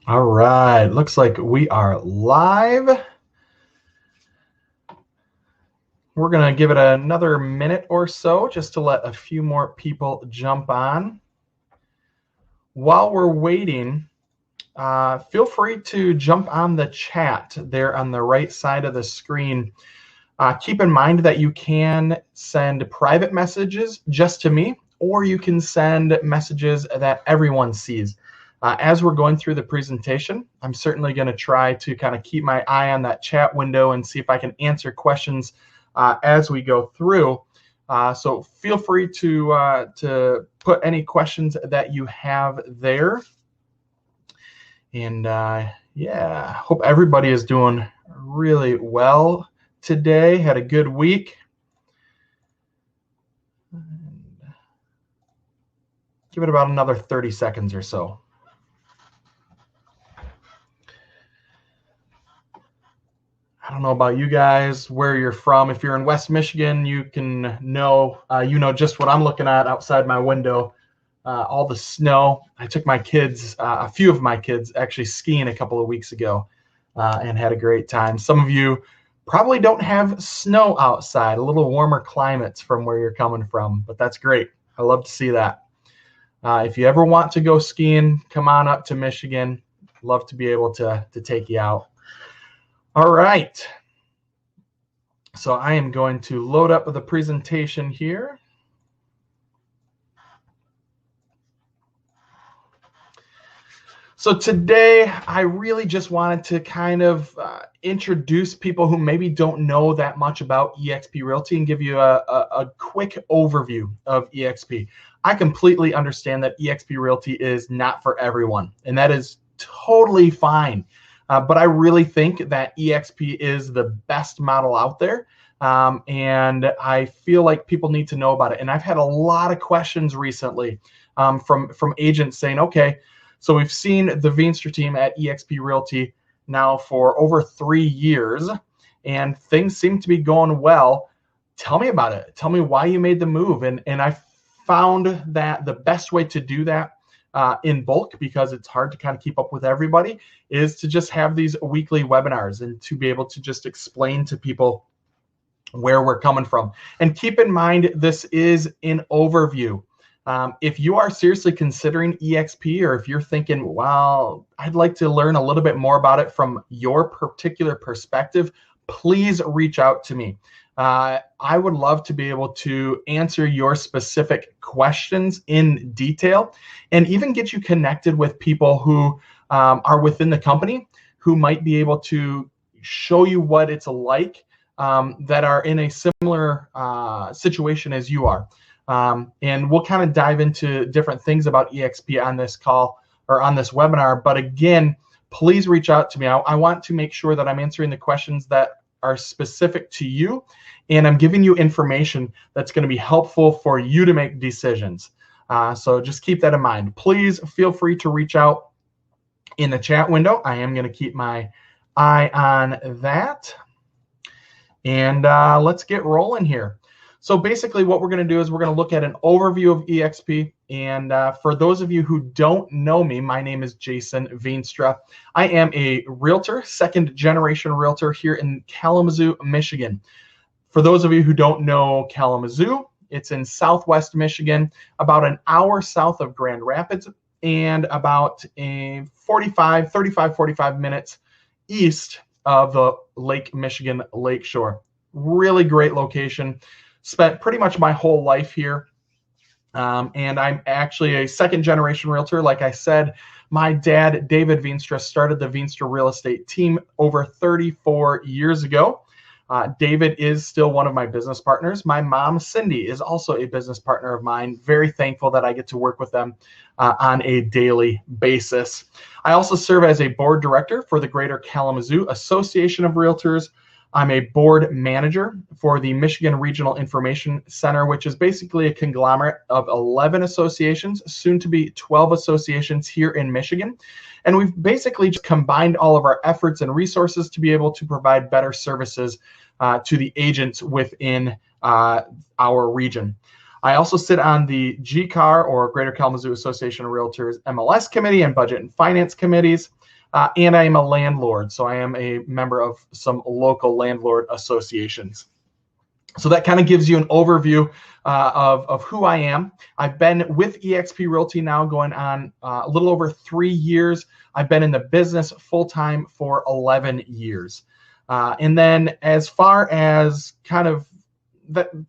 All right, looks like we are live. We're going to give it another minute or so just to let a few more people jump on. While we're waiting, feel free to jump on the chat there on the right side of the screen. Keep in mind that you can send private messages just to me, or you can send messages that everyone sees. As we're going through the presentation, I'm certainly going to try to kind of keep my eye on that chat window and see if I can answer questions as we go through. So feel free to put any questions that you have there. And yeah, hope everybody is doing really well today. Had a good week. Give it about another 30 seconds or so. I don't know about you guys, where you're from. If you're in West Michigan, you can know, you know just what I'm looking at outside my window, all the snow. I took my kids, a few of my kids, actually skiing a couple of weeks ago and had a great time. Some of you probably don't have snow outside, a little warmer climates from where you're coming from, but that's great. I love to see that. If you ever want to go skiing, come on up to Michigan. Love to be able to take you out. All right. So I am going to load up the presentation here. So today, I really just wanted to kind of introduce people who maybe don't know that much about Exp Realty and give you a quick overview of Exp. I completely understand that Exp Realty is not for everyone, and that is totally fine. But I really think that Exp is the best model out there, and I feel like people need to know about it. And I've had a lot of questions recently from agents saying, okay, so we've seen the Veenstra team at Exp Realty now for over 3 years, and things seem to be going well. Tell me about it. Tell me why you made the move. And I found that the best way to do that in bulk, because it's hard to kind of keep up with everybody, is to just have these weekly webinars and to be able to just explain to people where we're coming from. And keep in mind, this is an overview. If you are seriously considering Exp, or if you're thinking, well, I'd like to learn a little bit more about it from your particular perspective, please reach out to me. I would love to be able to answer your specific questions in detail and even get you connected with people who are within the company who might be able to show you what it's like that are in a similar situation as you are. And we'll kind of dive into different things about Exp on this call or on this webinar. But again, please reach out to me. I want to make sure that I'm answering the questions that are specific to you, and I'm giving you information that's going to be helpful for you to make decisions. So just keep that in mind. Please feel free to reach out in the chat window. I am going to keep my eye on that. And let's get rolling here. So basically what we're going to do is we're going to look at an overview of Exp. And for those of you who don't know me, my name is Jason Veenstra. I am a realtor, second generation realtor here in Kalamazoo, Michigan. For those of you who don't know Kalamazoo, it's in Southwest Michigan, about an hour south of Grand Rapids and about 35 minutes east of the Lake Michigan Lakeshore. Really great location. Spent pretty much my whole life here. And I'm actually a second generation realtor. Like I said, my dad, David Veenstra, started the Veenstra real estate team over 34 years ago. David is still one of my business partners. My mom, Cindy, is also a business partner of mine. Very thankful that I get to work with them on a daily basis. I also serve as a board director for the Greater Kalamazoo Association of Realtors. I'm a board manager for the Michigan Regional Information Center, which is basically a conglomerate of 11 associations, soon to be 12 associations here in Michigan. And we've basically just combined all of our efforts and resources to be able to provide better services to the agents within our region. I also sit on the GCAR, or Greater Kalamazoo Association of Realtors, MLS committee and budget and finance committees. and I am a landlord, so I am a member of some local landlord associations. So that kind of gives you an overview of who I am. I've been with Exp Realty now going on a little over 3 years. I've been in the business full-time for 11 years. And then as far as kind of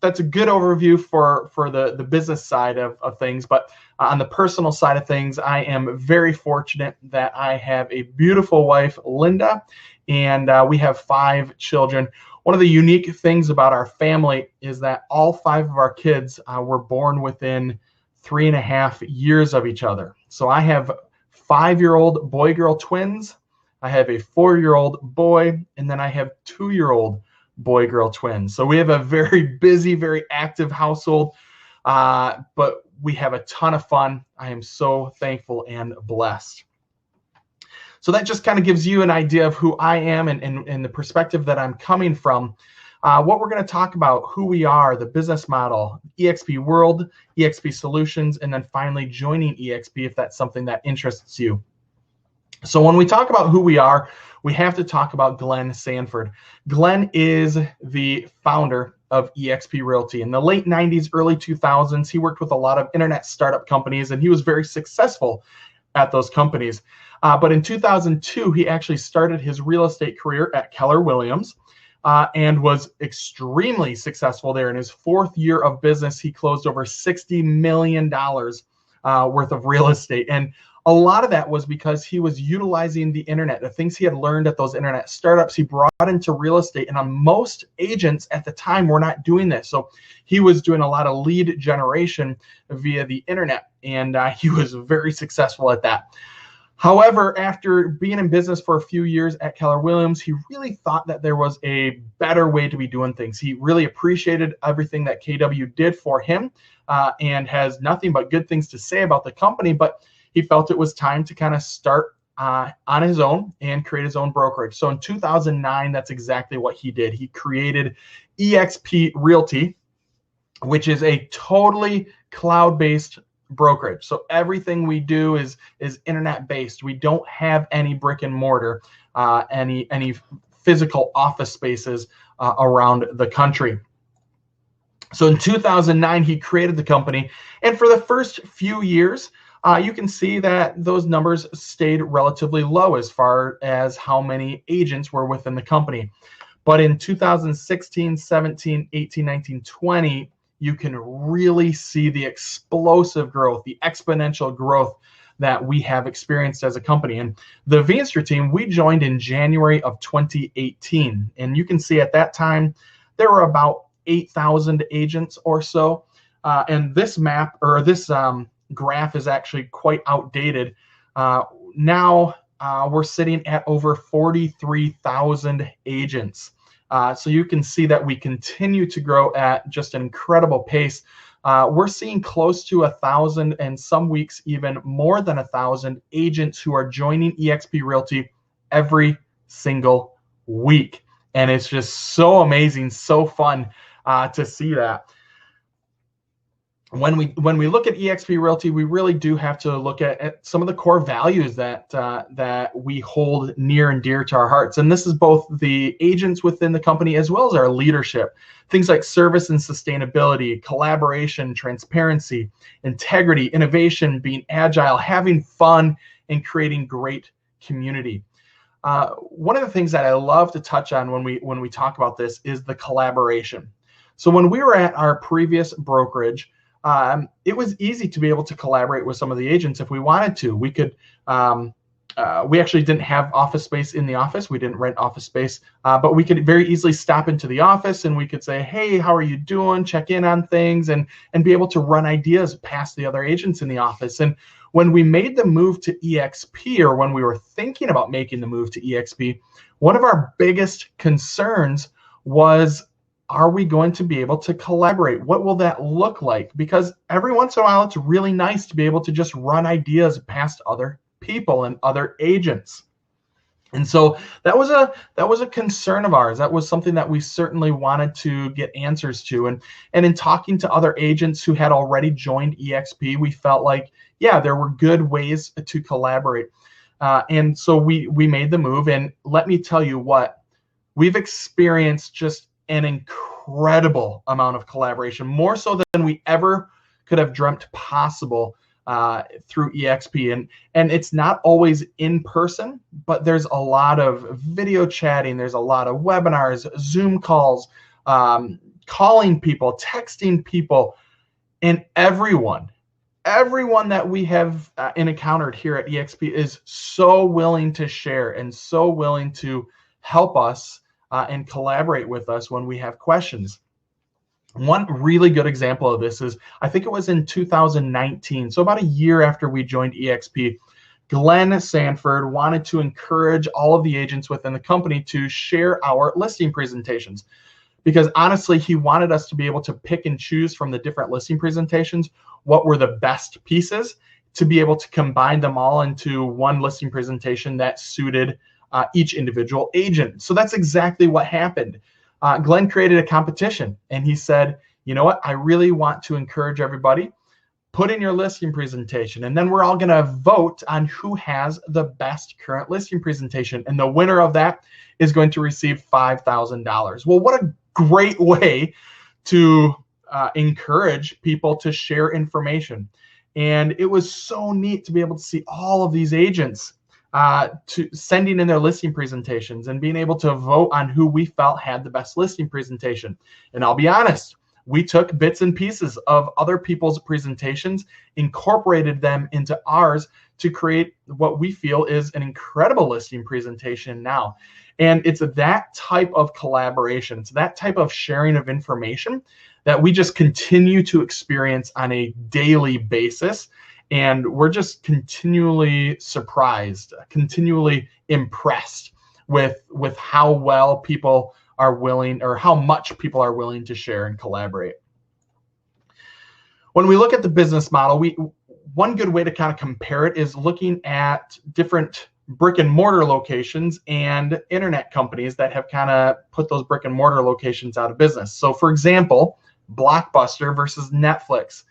that's a good overview for the business side of things. But on the personal side of things, I am very fortunate that I have a beautiful wife, Linda, and we have 5 children. One of the unique things about our family is that all 5 of our kids were born within 3.5 years of each other. So I have 5-year-old boy-girl twins. I have a 4-year-old boy, and then I have 2-year-old boy-girl twins. So we have a very busy, very active household, but we have a ton of fun. I am so thankful and blessed. So that just kind of gives you an idea of who I am and the perspective that I'm coming from. What we're going to talk about, who we are, the business model, Exp World, Exp Solutions, and then finally joining Exp if that's something that interests you. So when we talk about who we are, we have to talk about Glenn Sanford. Glenn is the founder of Exp Realty. In the late 90s, early 2000s, he worked with a lot of internet startup companies, and he was very successful at those companies. But in 2002, he actually started his real estate career at Keller Williams and was extremely successful there. In his 4th year of business, he closed over $60 million worth of real estate. And a lot of that was because he was utilizing the internet, the things he had learned at those internet startups, he brought into real estate. And most agents at the time were not doing this. So he was doing a lot of lead generation via the internet, and he was very successful at that. However, after being in business for a few years at Keller Williams, he really thought that there was a better way to be doing things. He really appreciated everything that KW did for him and has nothing but good things to say about the company, but he felt it was time to kind of start on his own and create his own brokerage. So in 2009, that's exactly what he did. He created Exp Realty, which is a totally cloud-based brokerage. So everything we do is internet based. We don't have any brick and mortar, any physical office spaces around the country. So in 2009, he created the company, and for the first few years, you can see that those numbers stayed relatively low as far as how many agents were within the company. But in 2016, 17, 18, 19, 20, you can really see the explosive growth, the exponential growth that we have experienced as a company. And the Veenstra team, we joined in January of 2018. And you can see at that time, there were about 8,000 agents or so. And this map, or this graph, is actually quite outdated. Now we're sitting at over 43,000 agents. So you can see that we continue to grow at just an incredible pace. We're seeing close to 1,000, and some weeks even more than 1,000 agents who are joining Exp Realty every single week. And it's just so amazing, so fun to see that. When we look at Exp Realty, we really do have to look at some of the core values that we hold near and dear to our hearts. And this is both the agents within the company as well as our leadership. Things like service and sustainability, collaboration, transparency, integrity, innovation, being agile, having fun, and creating great community. One of the things that I love to touch on when we talk about this is the collaboration. So when we were at our previous brokerage, it was easy to be able to collaborate with some of the agents if we wanted to. We could, we actually didn't have office space in the office. We didn't rent office space, but we could very easily stop into the office and we could say, hey, how are you doing? Check in on things and be able to run ideas past the other agents in the office. And when we made the move to Exp, or when we were thinking about making the move to Exp, one of our biggest concerns was, are we going to be able to collaborate? What will that look like? Because every once in a while, it's really nice to be able to just run ideas past other people and other agents. And so that was a concern of ours. That was something that we certainly wanted to get answers to. And in talking to other agents who had already joined Exp, we felt like, yeah, there were good ways to collaborate. And so we made the move. And let me tell you what, we've experienced just an incredible amount of collaboration, more so than we ever could have dreamt possible through EXP. And it's not always in person, but there's a lot of video chatting. There's a lot of webinars, Zoom calls, calling people, texting people, and everyone that we have encountered here at EXP is so willing to share and so willing to help us and collaborate with us when we have questions. One really good example of this is, I think it was in 2019, so about a year after we joined EXP, Glenn Sanford wanted to encourage all of the agents within the company to share our listing presentations, because honestly, he wanted us to be able to pick and choose from the different listing presentations what were the best pieces, to be able to combine them all into one listing presentation that suited each individual agent. So that's exactly what happened. Glenn created a competition, and he said, you know what, I really want to encourage everybody, put in your listing presentation, and then we're all going to vote on who has the best current listing presentation, and the winner of that is going to receive $5,000. Well, what a great way to encourage people to share information. And it was so neat to be able to see all of these agents to sending in their listing presentations and being able to vote on who we felt had the best listing presentation. And I'll be honest, we took bits and pieces of other people's presentations, incorporated them into ours to create what we feel is an incredible listing presentation now. And it's that type of collaboration, it's that type of sharing of information that we just continue to experience on a daily basis. And we're just continually surprised, continually impressed with how well people are willing, or how much people are willing to share and collaborate. When we look at the business model, one good way to kind of compare it is looking at different brick and mortar locations and internet companies that have kind of put those brick and mortar locations out of business. So for example, Blockbuster versus Netflix.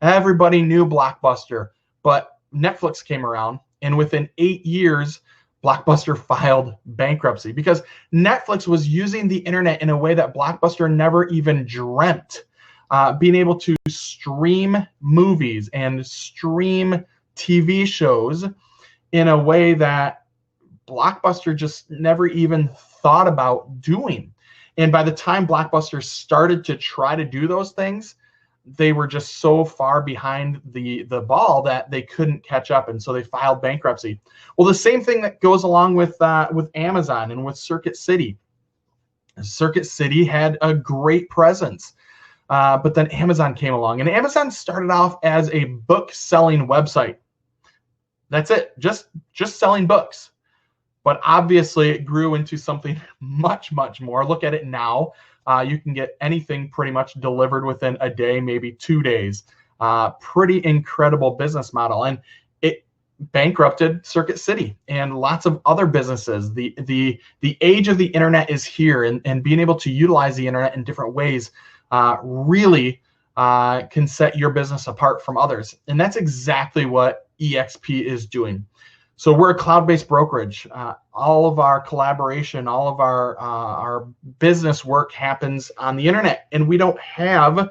Everybody knew Blockbuster, but Netflix came around, and within 8 years, Blockbuster filed bankruptcy because Netflix was using the internet in a way that Blockbuster never even dreamt. Being able to stream movies and stream TV shows in a way that Blockbuster just never even thought about doing. And by the time Blockbuster started to try to do those things, they were just so far behind the ball that they couldn't catch up, and so they filed bankruptcy. Well, the same thing that goes along with Amazon and with Circuit City. Circuit City had a great presence, but then Amazon came along, and Amazon started off as a book-selling website. That's it, just selling books. But obviously, it grew into something much, much more. Look at it now. You can get anything pretty much delivered within a day, maybe 2 days. Pretty incredible business model. And it bankrupted Circuit City and lots of other businesses. The age of the internet is here, and being able to utilize the internet in different ways really can set your business apart from others. And that's exactly what EXP is doing. So we're a cloud-based brokerage. All of our collaboration, all of our business work happens on the internet, and we don't have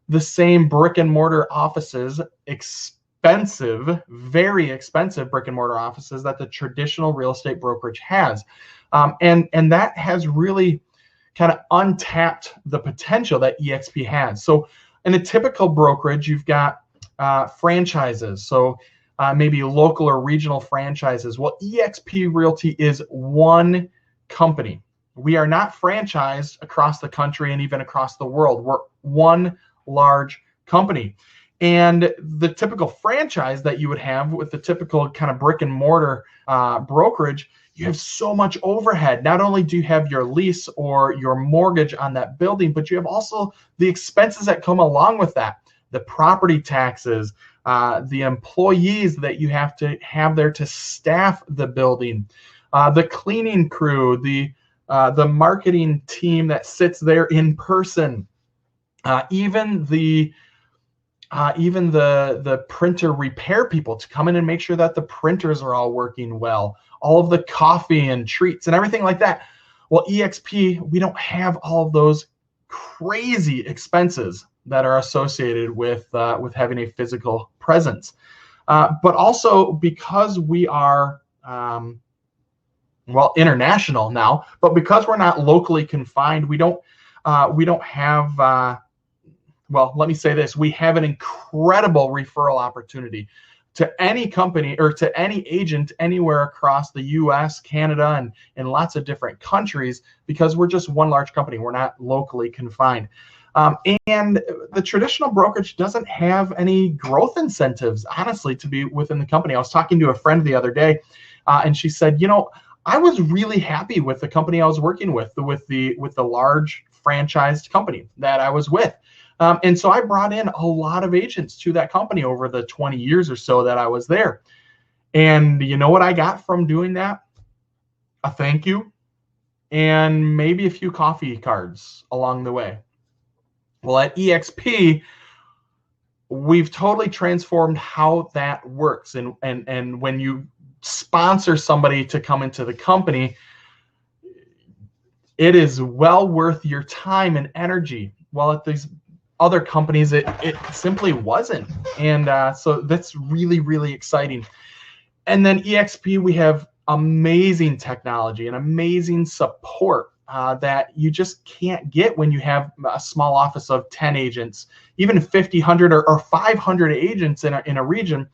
the same brick and mortar offices, expensive, very expensive brick and mortar offices that the traditional real estate brokerage has. And that has really kind of untapped the potential that EXP has. So in a typical brokerage, you've got franchises. So maybe local or regional franchises. Well, EXP Realty is one company. We are not franchised across the country and even across the world. We're one large company. And the typical franchise that you would have with the typical kind of brick and mortar brokerage, you have so much overhead. Not only do you have your lease or your mortgage on that building, but you have also the expenses that come along with that. The property taxes, the employees that you have to have there to staff the building, the cleaning crew, the marketing team that sits there in person, even the even the printer repair people to come in and make sure that the printers are all working well, all of the coffee and treats and everything like that. Well, EXP, we don't have all of those crazy expenses that are associated with having a physical presence. But also because we are international now, but because we're not locally confined, we don't have let me say this, we have an incredible referral opportunity to any company or to any agent anywhere across the US, Canada, and lots of different countries, because we're just one large company. We're not locally confined. And the traditional brokerage doesn't have any growth incentives, honestly, to be within the company. I was talking to a friend the other day, and she said, I was really happy with the company I was working with the large franchised company that I was with. And so I brought in a lot of agents to that company over the 20 years or so that I was there. And you know what I got from doing that? A thank you and maybe a few coffee cards along the way. Well, at EXP, we've totally transformed how that works. And when you sponsor somebody to come into the company, it is well worth your time and energy. Well, at these other companies, it simply wasn't. And so that's really, really exciting. And then EXP, we have amazing technology and amazing support that you just can't get when you have a small office of 10 agents, even 50, 100, or 500 agents in a region.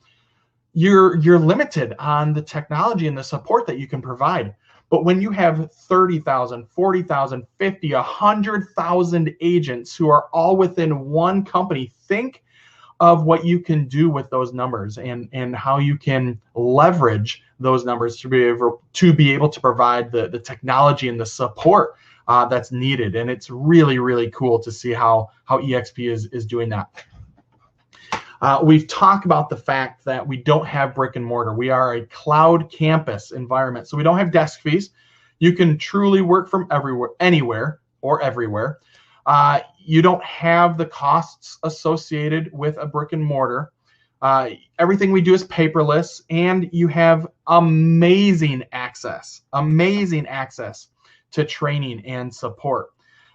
You're limited on the technology and the support that you can provide. But when you have 30,000, 40,000, 50, 100,000 agents who are all within one company, think of what you can do with those numbers and how you can leverage those numbers to be able to provide the technology and the support that's needed. And it's really, really cool to see how EXP is doing that. We've talked about the fact that we don't have brick and mortar. We are a cloud campus environment, so we don't have desk fees. You can truly work from anywhere or everywhere. You don't have the costs associated with a brick and mortar. Everything we do is paperless, and you have amazing access to training and support.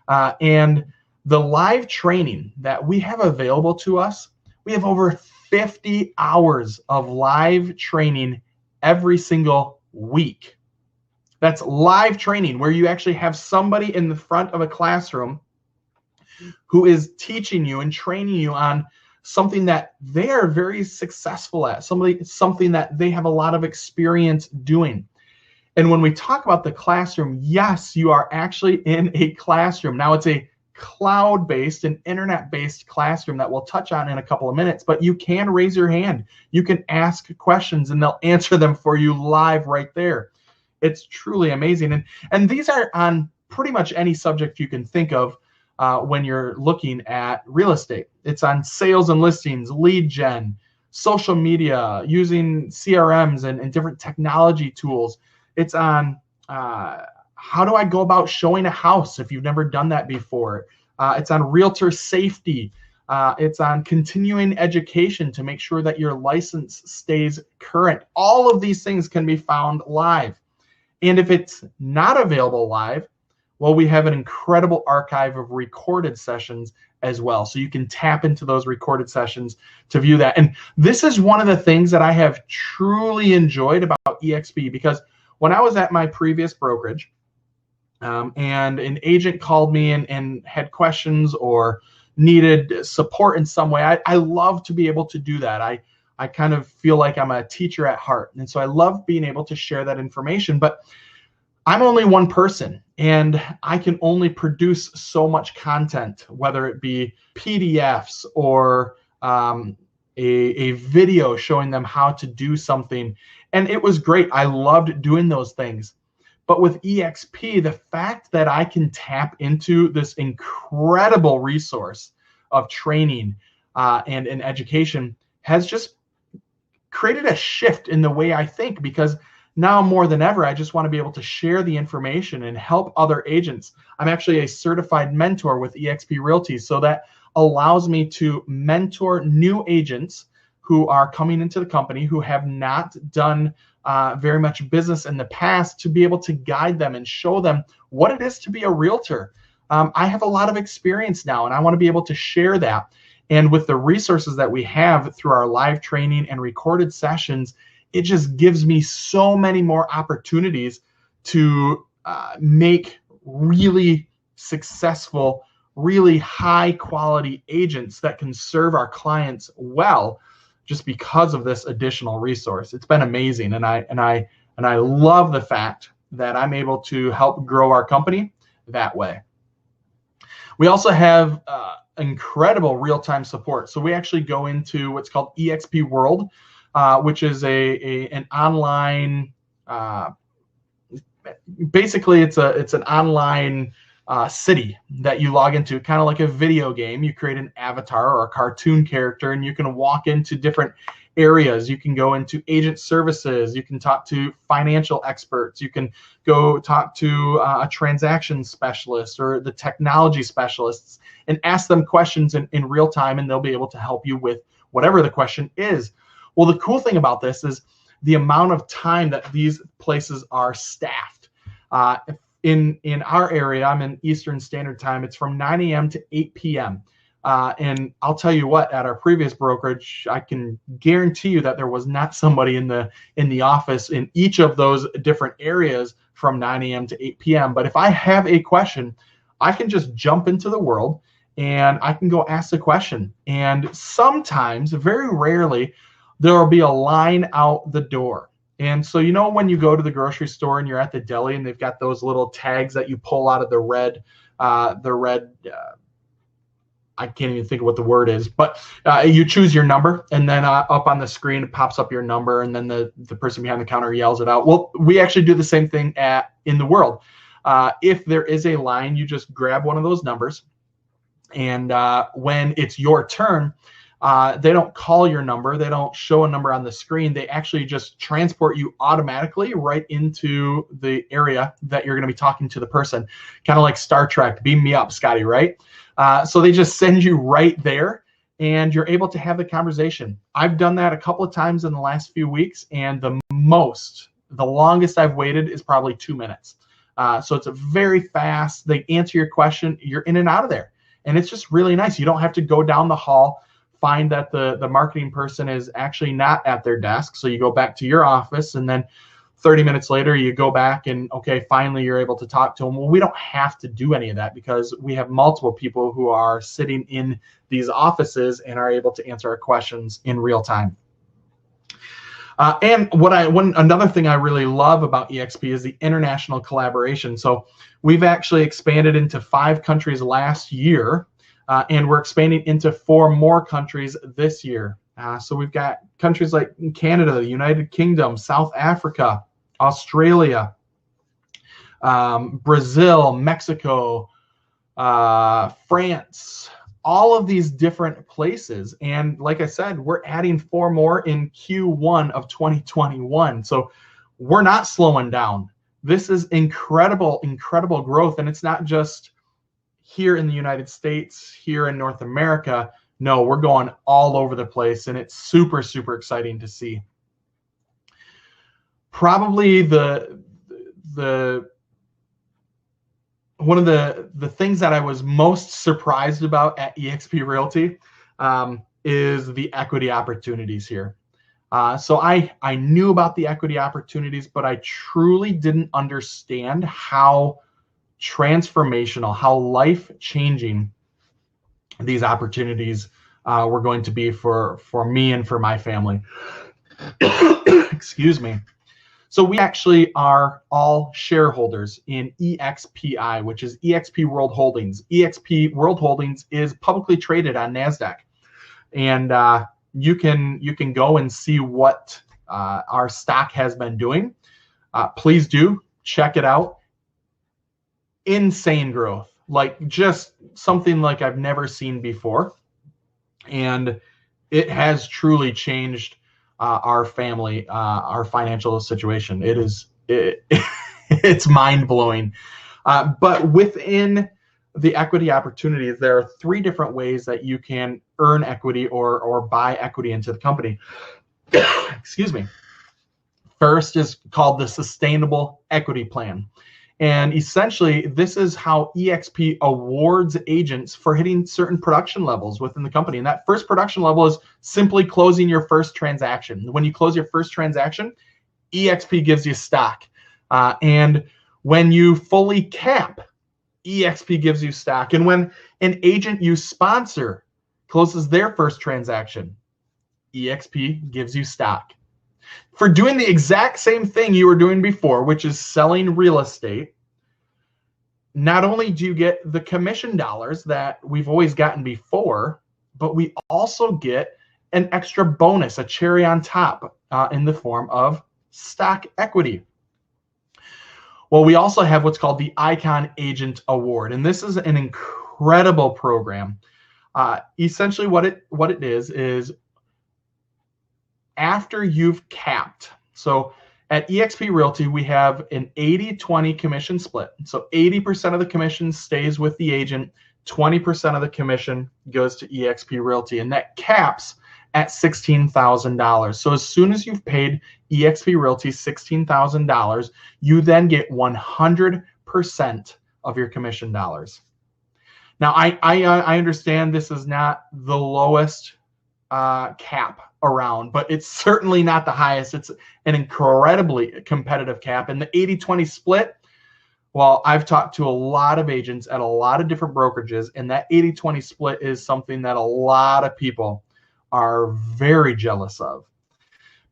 And the live training that we have available to us, we have over 50 hours of live training every single week. That's live training where you actually have somebody in the front of a classroom who is teaching you and training you on something that they are very successful at, something that they have a lot of experience doing. And when we talk about the classroom, yes, you are actually in a classroom. Now it's a cloud-based and internet-based classroom that we'll touch on in a couple of minutes, but you can raise your hand. You can ask questions and they'll answer them for you live right there. It's truly amazing. And these are on pretty much any subject you can think of when you're looking at real estate. It's on sales and listings, lead gen, social media, using CRMs and different technology tools. It's on how do I go about showing a house if you've never done that before. It's on realtor safety. It's on continuing education to make sure that your license stays current. All of these things can be found live. And if it's not available live, well, we have an incredible archive of recorded sessions as well. So you can tap into those recorded sessions to view that. And this is one of the things that I have truly enjoyed about EXP, because when I was at my previous brokerage, and an agent called me and had questions or needed support in some way, I love to be able to do that. I kind of feel like I'm a teacher at heart. And so I love being able to share that information. But I'm only one person, and I can only produce so much content, whether it be PDFs or a video showing them how to do something. And it was great. I loved doing those things. But with EXP, the fact that I can tap into this incredible resource of training and education has just created a shift in the way I think, because now more than ever, I just want to be able to share the information and help other agents. I'm actually a certified mentor with Exp Realty, so that allows me to mentor new agents who are coming into the company who have not done very much business in the past, to be able to guide them and show them what it is to be a realtor. I have a lot of experience now, and I want to be able to share that. And with the resources that we have through our live training and recorded sessions, it just gives me so many more opportunities to make really successful, really high quality agents that can serve our clients well, just because of this additional resource. It's been amazing, and I love the fact that I'm able to help grow our company that way. We also have incredible real-time support. So we actually go into what's called Exp World, which is an online, basically it's an online city that you log into, kind of like a video game. You create an avatar or a cartoon character, and you can walk into different areas. You can go into agent services. You can talk to financial experts. You can go talk to a transaction specialist or the technology specialists and ask them questions in real time, and they'll be able to help you with whatever the question is. Well, the cool thing about this is the amount of time that these places are staffed. In our area, I'm in Eastern Standard Time. It's from 9 a.m. to 8 p.m. And I'll tell you what, at our previous brokerage, I can guarantee you that there was not somebody in the office in each of those different areas from 9 a.m. to 8 p.m. But if I have a question, I can just jump into the world and I can go ask the question. And sometimes, very rarely, there will be a line out the door. And so, you know, when you go to the grocery store and you're at the deli and they've got those little tags that you pull out of the red, I can't even think of what the word is, but you choose your number, and then up on the screen, it pops up your number, and then the person behind the counter yells it out. Well, we actually do the same thing in the world. If there is a line, you just grab one of those numbers, and when it's your turn, they don't call your number. They don't show a number on the screen. They actually just transport you automatically right into the area that you're going to be talking to the person. Kind of like Star Trek, beam me up, Scotty, right? So they just send you right there, and you're able to have the conversation. I've done that a couple of times in the last few weeks, and the longest I've waited is probably 2 minutes. So it's a very fast. They answer your question. You're in and out of there. And it's just really nice. You don't have to go down the hall, find that the marketing person is actually not at their desk. So you go back to your office, and then 30 minutes later, you go back and, okay, finally you're able to talk to them. Well, we don't have to do any of that because we have multiple people who are sitting in these offices and are able to answer our questions in real time. And another thing I really love about EXP is the international collaboration. So we've actually expanded into 5 countries last year, and we're expanding into 4 more countries this year. So we've got countries like Canada, the United Kingdom, South Africa, Australia, Brazil, Mexico, France, all of these different places. And like I said, we're adding 4 more in Q1 of 2021. So we're not slowing down. This is incredible, incredible growth. And it's not just here in the United States, here in North America. No, we're going all over the place, and it's super, super exciting to see. Probably one of the things that I was most surprised about at Exp Realty is the equity opportunities here. So I knew about the equity opportunities, but I truly didn't understand how transformational, how life-changing these opportunities were going to be for me and for my family. Excuse me. So we actually are all shareholders in EXPI, which is Exp World Holdings. Exp World Holdings is publicly traded on NASDAQ. And you can go and see what our stock has been doing. Please do check it out. Insane growth, like just something like I've never seen before. And it has truly changed our family, our financial situation. It's mind-blowing. But within the equity opportunities, there are 3 different ways that you can earn equity or buy equity into the company. Excuse me. First is called the Sustainable Equity Plan. And essentially, this is how EXP awards agents for hitting certain production levels within the company. And that first production level is simply closing your first transaction. When you close your first transaction, EXP gives you stock. And when you fully cap, EXP gives you stock. And when an agent you sponsor closes their first transaction, EXP gives you stock. For doing the exact same thing you were doing before, which is selling real estate, not only do you get the commission dollars that we've always gotten before, but we also get an extra bonus, a cherry on top, in the form of stock equity. Well, we also have what's called the Icon Agent Award, and this is an incredible program. Essentially, what it is after you've capped. So at Exp Realty, we have an 80-20 commission split. So 80% of the commission stays with the agent, 20% of the commission goes to Exp Realty, and that caps at $16,000. So as soon as you've paid Exp Realty $16,000, you then get 100% of your commission dollars. Now, I understand this is not the lowest cap around, but it's certainly not the highest. It's an incredibly competitive cap. And the 80-20 split, well, I've talked to a lot of agents at a lot of different brokerages, and that 80-20 split is something that a lot of people are very jealous of.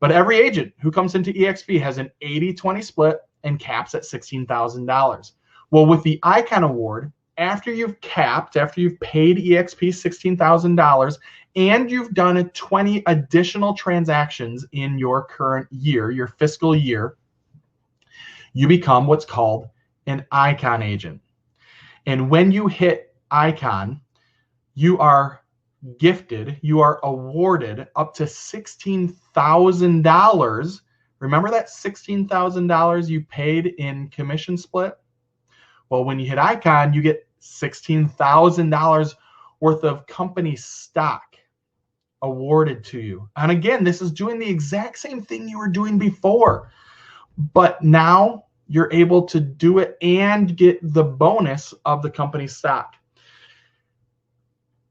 But every agent who comes into EXP has an 80-20 split and caps at $16,000. Well, with the Icon Award, after you've capped, after you've paid EXP $16,000, and you've done 20 additional transactions in your current year, your fiscal year, you become what's called an Icon agent. And when you hit Icon, you are gifted, you are awarded up to $16,000. Remember that $16,000 you paid in commission split? Well, when you hit Icon, you get $16,000 worth of company stock awarded to you. And again, this is doing the exact same thing you were doing before, but now you're able to do it and get the bonus of the company stock.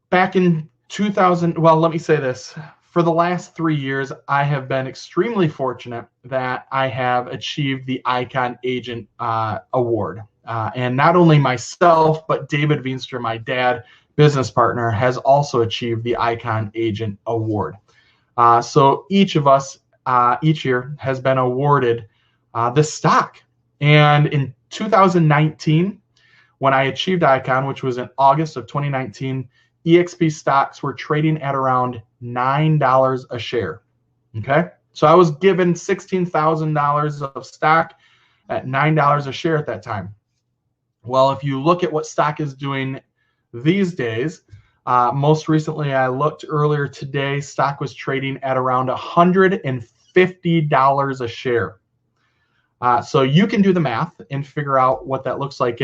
Back in 2000, well, let me say this. For the last 3 years, I have been extremely fortunate that I have achieved the Icon Agent Award. And not only myself, but David Veenstra, my dad, business partner, has also achieved the Icon Agent Award. So each of us each year has been awarded this stock. And in 2019, when I achieved Icon, which was in August of 2019, EXP stocks were trading at around $9 a share. Okay, so I was given $16,000 of stock at $9 a share at that time. Well, if you look at what stock is doing these days, most recently I looked earlier today, stock was trading at around $150 a share. So you can do the math and figure out what that looks like.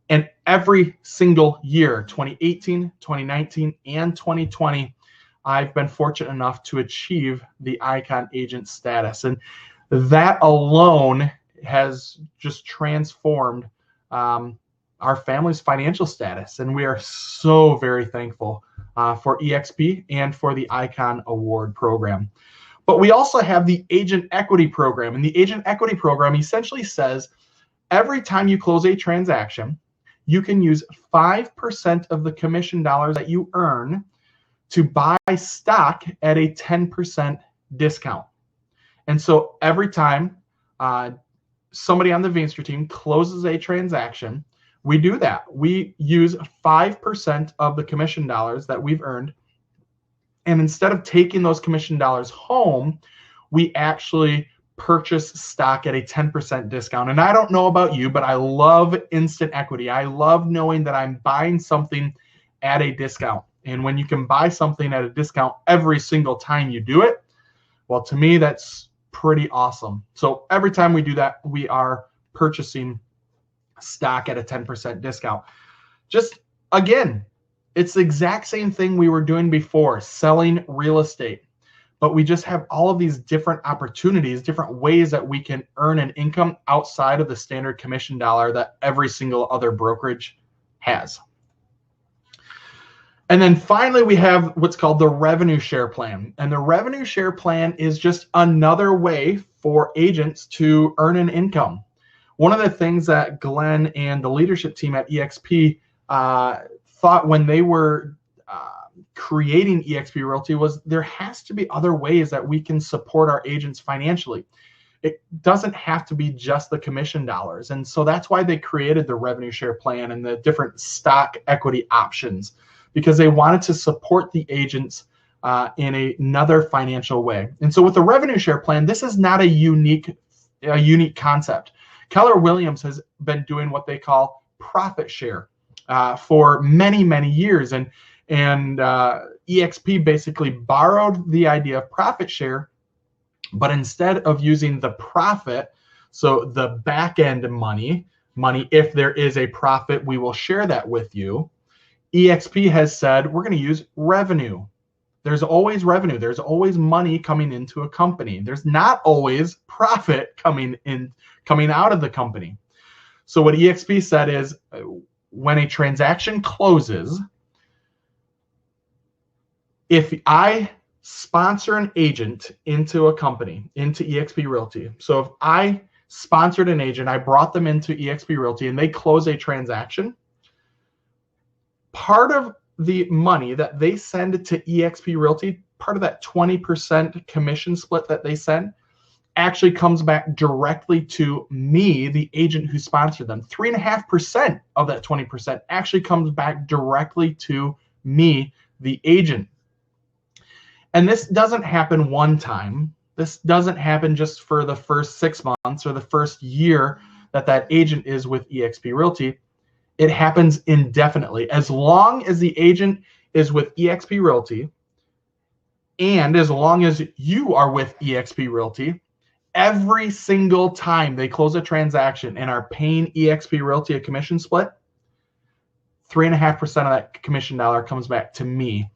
And every single year, 2018, 2019, and 2020, I've been fortunate enough to achieve the Icon Agent status. And that alone has just transformed our family's financial status. And we are so very thankful for EXP and for the Icon Award program. But we also have the Agent Equity Program. And the Agent Equity Program essentially says every time you close a transaction, you can use 5% of the commission dollars that you earn to buy stock at a 10% discount. And so every time somebody on the Veenstra team closes a transaction, we do that. We use 5% of the commission dollars that we've earned. And instead of taking those commission dollars home, we actually purchase stock at a 10% discount. And I don't know about you, but I love instant equity. I love knowing that I'm buying something at a discount. And when you can buy something at a discount every single time you do it, well, to me, that's pretty awesome. So every time we do that, we are purchasing stock at a 10% discount. Just again, it's the exact same thing we were doing before, selling real estate. But we just have all of these different opportunities, different ways that we can earn an income outside of the standard commission dollar that every single other brokerage has. And then finally, we have what's called the revenue share plan. And the revenue share plan is just another way for agents to earn an income. One of the things that Glenn and the leadership team at EXP thought when they were creating Exp Realty was there has to be other ways that we can support our agents financially. It doesn't have to be just the commission dollars. And so that's why they created the revenue share plan and the different stock equity options, because they wanted to support the agents in another financial way. And so with the revenue share plan, this is not a unique concept. Keller Williams has been doing what they call profit share for many, many years. And EXP basically borrowed the idea of profit share, but instead of using the profit, so the back end money, if there is a profit, we will share that with you. EXP has said we're going to use revenue. There's always revenue. There's always money coming into a company. There's not always profit coming out of the company. So what EXP said is when a transaction closes, if I sponsor an agent into a company, into Exp Realty, so if I sponsored an agent, I brought them into Exp Realty and they close a transaction, part of the money that they send to Exp Realty, part of that 20% commission split that they send, actually comes back directly to me, the agent who sponsored them. 3.5% of that 20% actually comes back directly to me, the agent. And this doesn't happen one time. This doesn't happen just for the first 6 months or the first year that agent is with Exp Realty. It happens indefinitely. As long as the agent is with Exp Realty, and as long as you are with Exp Realty, every single time they close a transaction and are paying Exp Realty a commission split, 3.5% of that commission dollar comes back to me.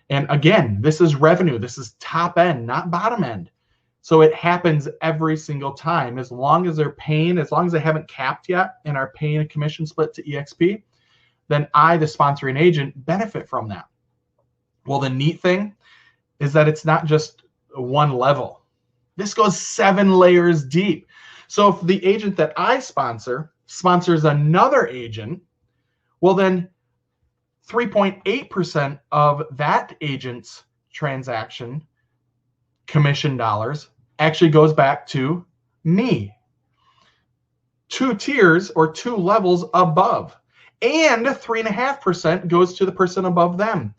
And again, this is revenue. This is top end, not bottom end. So it happens every single time. As long as they're paying, as long as they haven't capped yet and are paying a commission split to EXP, then I, the sponsoring agent, benefit from that. Well, the neat thing is that it's not just one level. This goes 7 layers deep. So if the agent that I sponsors another agent, well then 3.8% of that agent's transaction commission dollars actually goes back to me. 2 tiers or 2 levels above. And 3.5% goes to the person above them.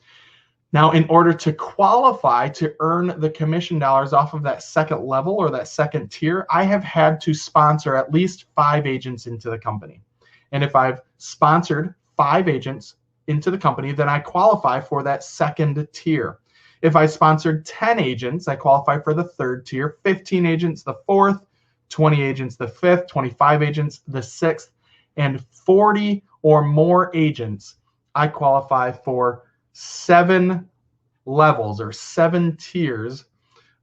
Now, in order to qualify to earn the commission dollars off of that second level or that second tier, I have had to sponsor at least 5 agents into the company. And if I've sponsored 5 agents into the company, then I qualify for that second tier. If I sponsored 10 agents, I qualify for the 3rd tier, 15 agents, the 4th, 20 agents, the 5th, 25 agents, the 6th, and 40 or more agents, I qualify for 7 levels or 7 tiers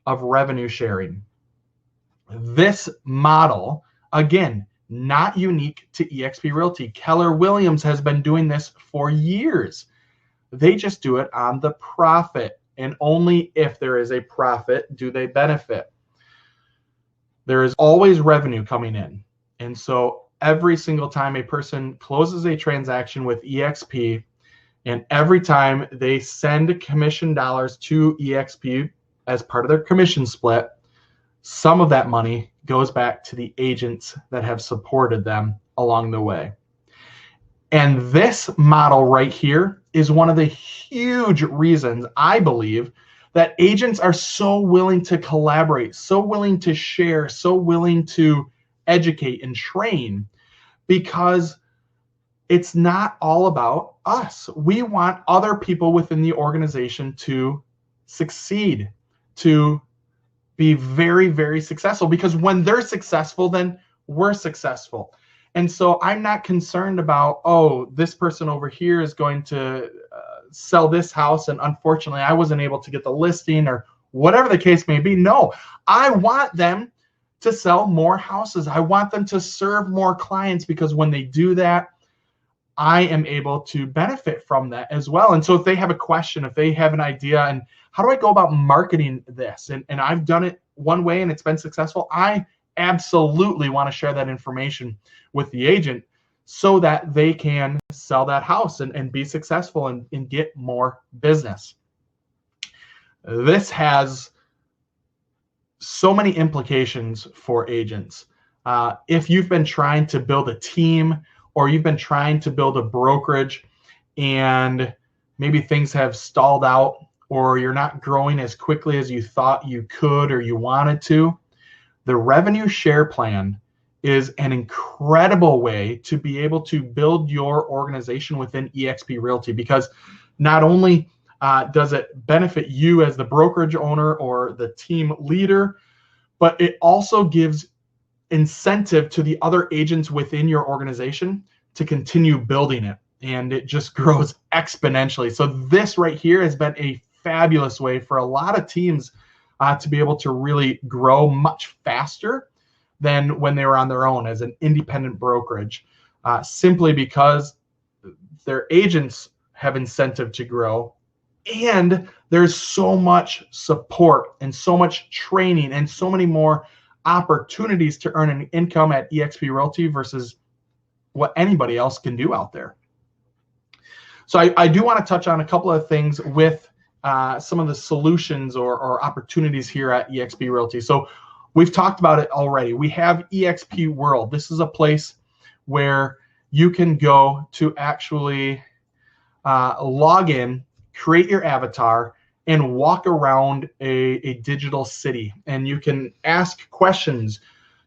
of revenue sharing. This model, again, not unique to Exp Realty. Keller Williams has been doing this for years. They just do it on the profit, and only if there is a profit do they benefit. There is always revenue coming in. And so every single time a person closes a transaction with EXP, and every time they send commission dollars to EXP as part of their commission split, some of that money goes back to the agents that have supported them along the way. And this model right here is one of the huge reasons I believe that agents are so willing to collaborate, so willing to share, so willing to educate and train, because it's not all about us. We want other people within the organization to succeed, to be very, very successful, because when they're successful, then we're successful. And so I'm not concerned about, oh, this person over here is going to sell this house, and unfortunately I wasn't able to get the listing, or whatever the case may be. No, I want them to sell more houses. I want them to serve more clients, because when they do that, I am able to benefit from that as well. And so if they have a question, if they have an idea, and how do I go about marketing this? And I've done it one way and it's been successful. I absolutely want to share that information with the agent so that they can sell that house and be successful and get more business. This has so many implications for agents. If you've been trying to build a team, or you've been trying to build a brokerage and maybe things have stalled out, or you're not growing as quickly as you thought you could or you wanted to, the revenue share plan is an incredible way to be able to build your organization within Exp Realty, because not only does it benefit you as the brokerage owner or the team leader, but it also gives incentive to the other agents within your organization to continue building it, and it just grows exponentially. So this right here has been a fabulous way for a lot of teams to be able to really grow much faster than when they were on their own as an independent brokerage, simply because their agents have incentive to grow, and there's so much support and so much training and so many more opportunities to earn an income at Exp Realty versus what anybody else can do out there. So I do want to touch on a couple of things with some of the solutions or opportunities here at Exp Realty. So we've talked about it already. We have Exp World. This is a place where you can go to actually log in, create your avatar, and walk around a digital city. And you can ask questions.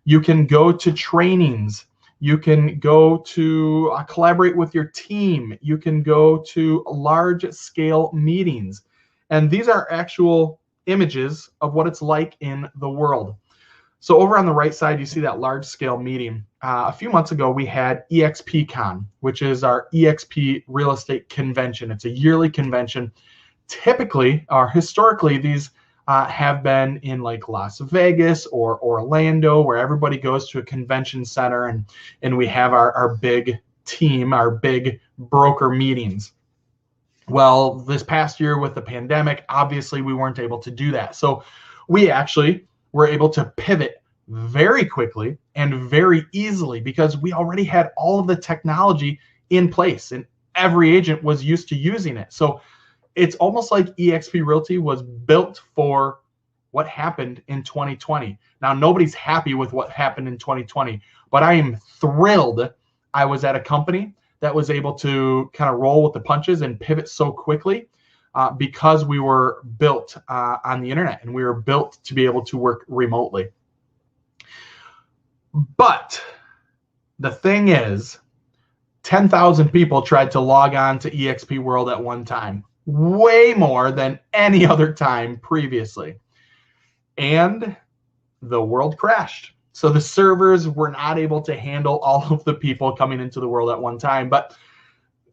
You can go to trainings. You can go to collaborate with your team. You can go to large scale meetings. And these are actual images of what it's like in the world. So over on the right side, you see that large scale meeting. A few months ago, we had EXPCon, which is our EXP real estate convention. It's a yearly convention. Typically, or historically, these have been in like Las Vegas or Orlando, where everybody goes to a convention center, and we have our big team, our big broker meetings. Well, this past year with the pandemic, obviously we weren't able to do that. So we actually were able to pivot very quickly and very easily, because we already had all of the technology in place and every agent was used to using it. So it's almost like Exp Realty was built for what happened in 2020. Now, nobody's happy with what happened in 2020, but I am thrilled I was at a company that was able to kind of roll with the punches and pivot so quickly because we were built on the internet, and we were built to be able to work remotely. But the thing is, 10,000 people tried to log on to Exp World at one time, way more than any other time previously. And the world crashed. So the servers were not able to handle all of the people coming into the world at one time, but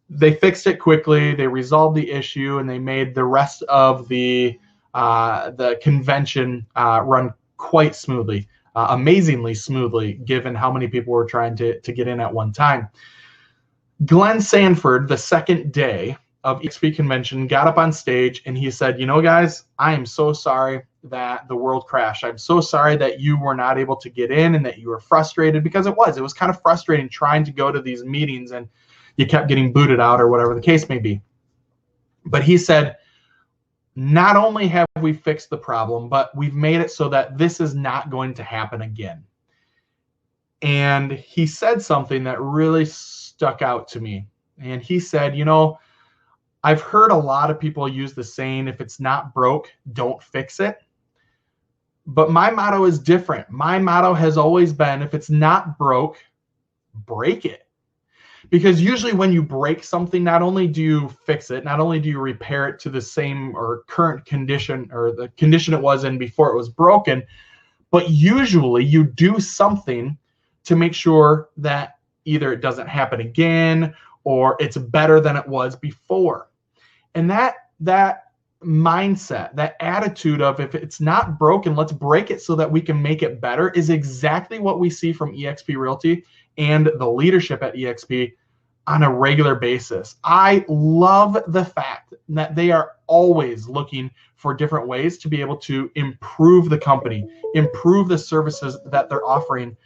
they fixed it quickly. They resolved the issue, and they made the rest of the convention run quite smoothly, amazingly smoothly, given how many people were trying to get in at one time. Glenn Sanford, the second day of Exp Convention, got up on stage and he said, you know, guys, I am so sorry that the world crashed. I'm so sorry that you were not able to get in and that you were frustrated, because it was kind of frustrating trying to go to these meetings and you kept getting booted out or whatever the case may be. But he said, not only have we fixed the problem, but we've made it so that this is not going to happen again. And he said something that really stuck out to me. And he said, you know, I've heard a lot of people use the saying, if it's not broke, don't fix it. But my motto is different. My motto has always been, if it's not broke, break it. Because usually when you break something, not only do you fix it, not only do you repair it to the same or current condition or the condition it was in before it was broken, but usually you do something to make sure that either it doesn't happen again or it's better than it was before. And that mindset, that attitude of if it's not broken, let's break it so that we can make it better is exactly what we see from Exp Realty and the leadership at Exp on a regular basis. I love the fact that they are always looking for different ways to be able to improve the company, improve the services that they're offering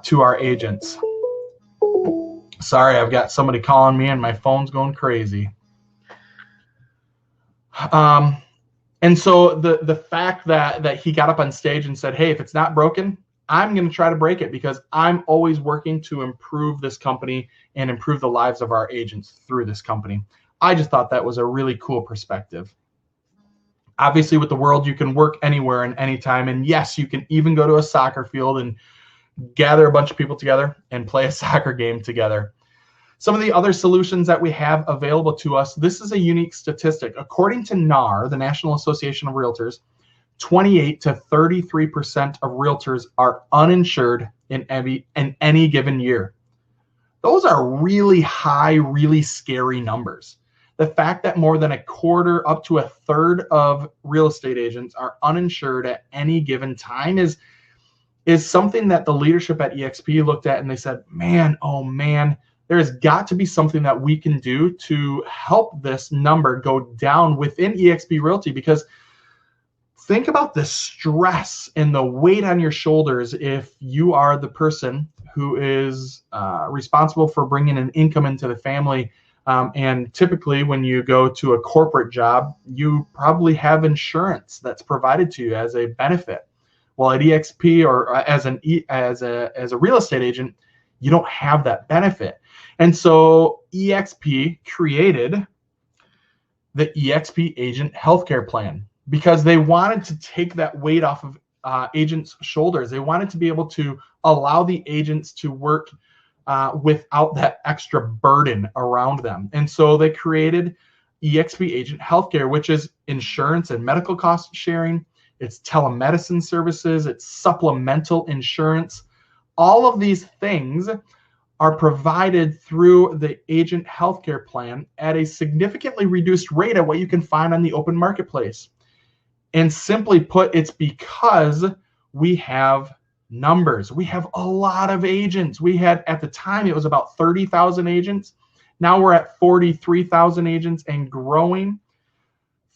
to our agents. Sorry, I've got somebody calling me and my phone's going crazy. And so the fact that he got up on stage and said, hey, if it's not broken, I'm going to try to break it because I'm always working to improve this company and improve the lives of our agents through this company. I just thought that was a really cool perspective. Obviously, with the world, you can work anywhere and anytime. And yes, you can even go to a soccer field and gather a bunch of people together and play a soccer game together. Some of the other solutions that we have available to us, this is a unique statistic. According to NAR, the National Association of Realtors, 28 to 33% of realtors are uninsured in any given year. Those are really high, really scary numbers. The fact that more than a quarter up to a third of real estate agents are uninsured at any given time is something that the leadership at Exp looked at and they said, man, oh man, there's got to be something that we can do to help this number go down within Exp Realty, because think about the stress and the weight on your shoulders if you are the person who is responsible for bringing an income into the family. And typically when you go to a corporate job, you probably have insurance that's provided to you as a benefit. Well, at Exp or as a real estate agent, you don't have that benefit. And so Exp created the Exp Agent Healthcare Plan because they wanted to take that weight off of agents' shoulders. They wanted to be able to allow the agents to work without that extra burden around them. And so they created Exp Agent Healthcare, which is insurance and medical cost sharing. It's telemedicine services. It's supplemental insurance. All of these things are provided through the Agent Healthcare Plan at a significantly reduced rate of what you can find on the open marketplace. And simply put, it's because we have numbers. We have a lot of agents. We had, at the time, it was about 30,000 agents. Now we're at 43,000 agents and growing.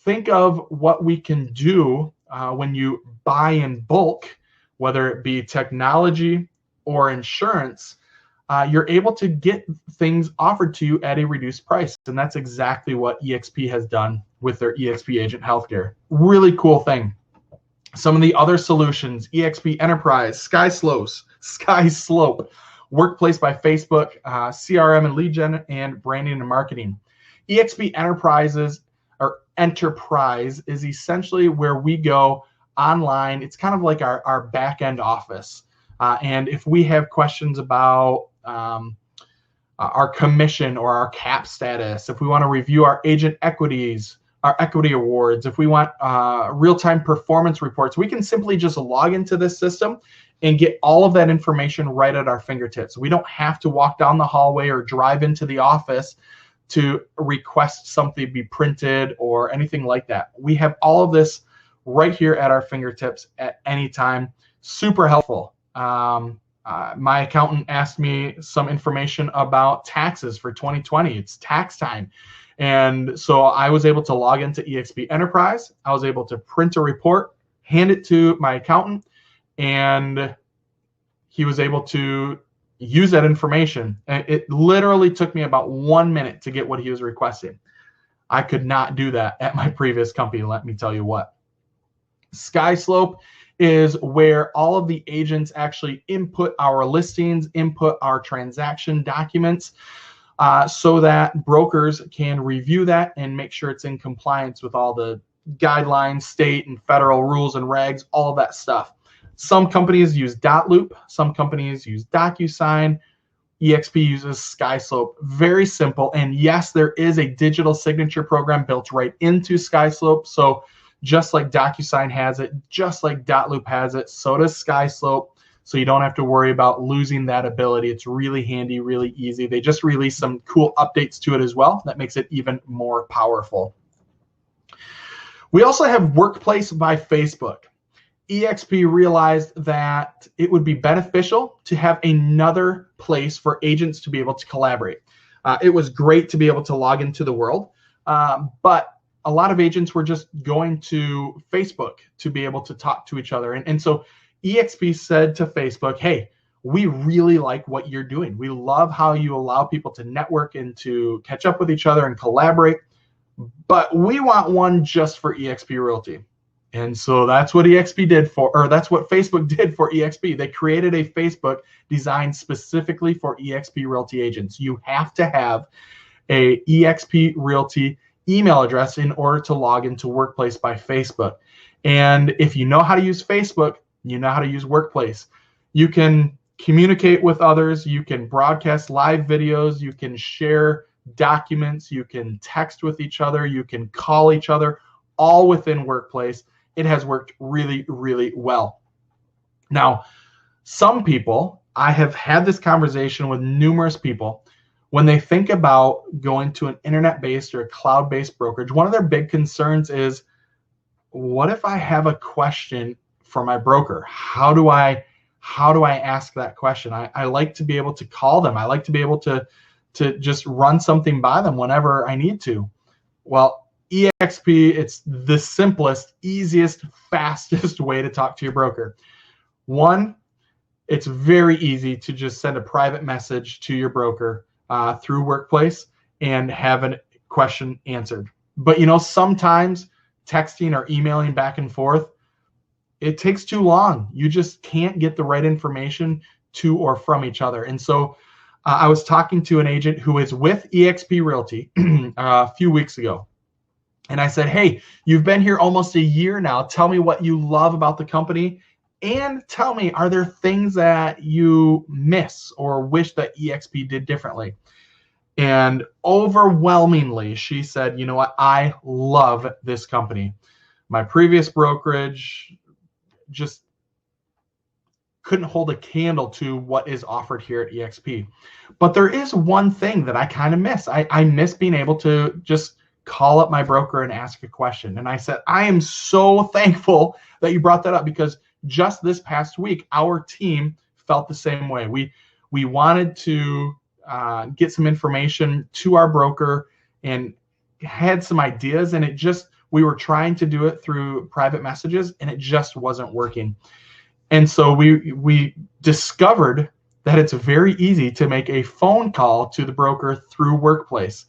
Think of what we can do when you buy in bulk, whether it be technology or insurance. You're able to get things offered to you at a reduced price. And that's exactly what Exp has done with their Exp Agent Healthcare. Really cool thing. Some of the other solutions, Exp Enterprise, SkySlope, Workplace by Facebook, CRM and Lead Gen, and Branding and Marketing. Exp Enterprise is essentially where we go online. It's kind of like our back-end office. And if we have questions about our commission or our cap status, if we want to review our agent equities, our equity awards, if we want real-time performance reports, we can simply just log into this system and get all of that information right at our fingertips. We don't have to walk down the hallway or drive into the office to request something be printed or anything like that. We have all of this right here at our fingertips at any time. Super helpful. My accountant asked me some information about taxes for 2020. It's tax time. And so I was able to log into Exp Enterprise. I was able to print a report, hand it to my accountant, and he was able to use that information. And it literally took me about 1 minute to get what he was requesting. I could not do that at my previous company, let me tell you what. SkySlope is where all of the agents actually input our listings, input our transaction documents, so that brokers can review that and make sure it's in compliance with all the guidelines, state and federal rules and regs, all of that stuff. Some companies use .loop, some companies use DocuSign. Exp uses SkySlope. Very simple. And yes, there is a digital signature program built right into SkySlope. So just like DocuSign has it, just like .loop has it, so does SkySlope. so you don't have to worry about losing that ability. It's really handy, really easy. They just released some cool updates to it as well that makes it even more powerful. We also have Workplace by Facebook. EXP realized that it would be beneficial to have another place for agents to be able to collaborate. It was great to be able to log into the world, but a lot of agents were just going to Facebook to be able to talk to each other. And so EXP said to Facebook, hey, we really like what you're doing. We love how you allow people to network and to catch up with each other and collaborate, but we want one just for EXP Realty. And so that's what EXP did that's what Facebook did for EXP. They created a Facebook designed specifically for EXP Realty agents. You have to have a EXP Realty email address in order to log into Workplace by Facebook. And if you know how to use Facebook, you know how to use Workplace. You can communicate with others, you can broadcast live videos, you can share documents, you can text with each other, you can call each other, all within Workplace. It has worked really, really well. Now, some people, I have had this conversation with numerous people, when they think about going to an internet-based or a cloud-based brokerage, one of their big concerns is, what if I have a question for my broker? How do I ask that question? I like to be able to call them. I like to be able to just run something by them whenever I need to. Well, EXP, it's the simplest, easiest, fastest way to talk to your broker. One, it's very easy to just send a private message to your broker through Workplace and have a question answered. But sometimes texting or emailing back and forth, it takes too long. You just can't get the right information to or from each other. And so I was talking to an agent who is with EXP Realty a few weeks ago. And I said, hey, you've been here almost a year now. Tell me what you love about the company. And tell me, are there things that you miss or wish that EXP did differently? And overwhelmingly, she said, you know what? I love this company. My previous brokerage just couldn't hold a candle to what is offered here at EXP. But there is one thing that I kind of miss. I miss being able to just call up my broker and ask a question. And I said, I am so thankful that you brought that up, because just this past week, our team felt the same way. We wanted to get some information to our broker and had some ideas, and we were trying to do it through private messages, and it just wasn't working. And so we discovered that it's very easy to make a phone call to the broker through Workplace.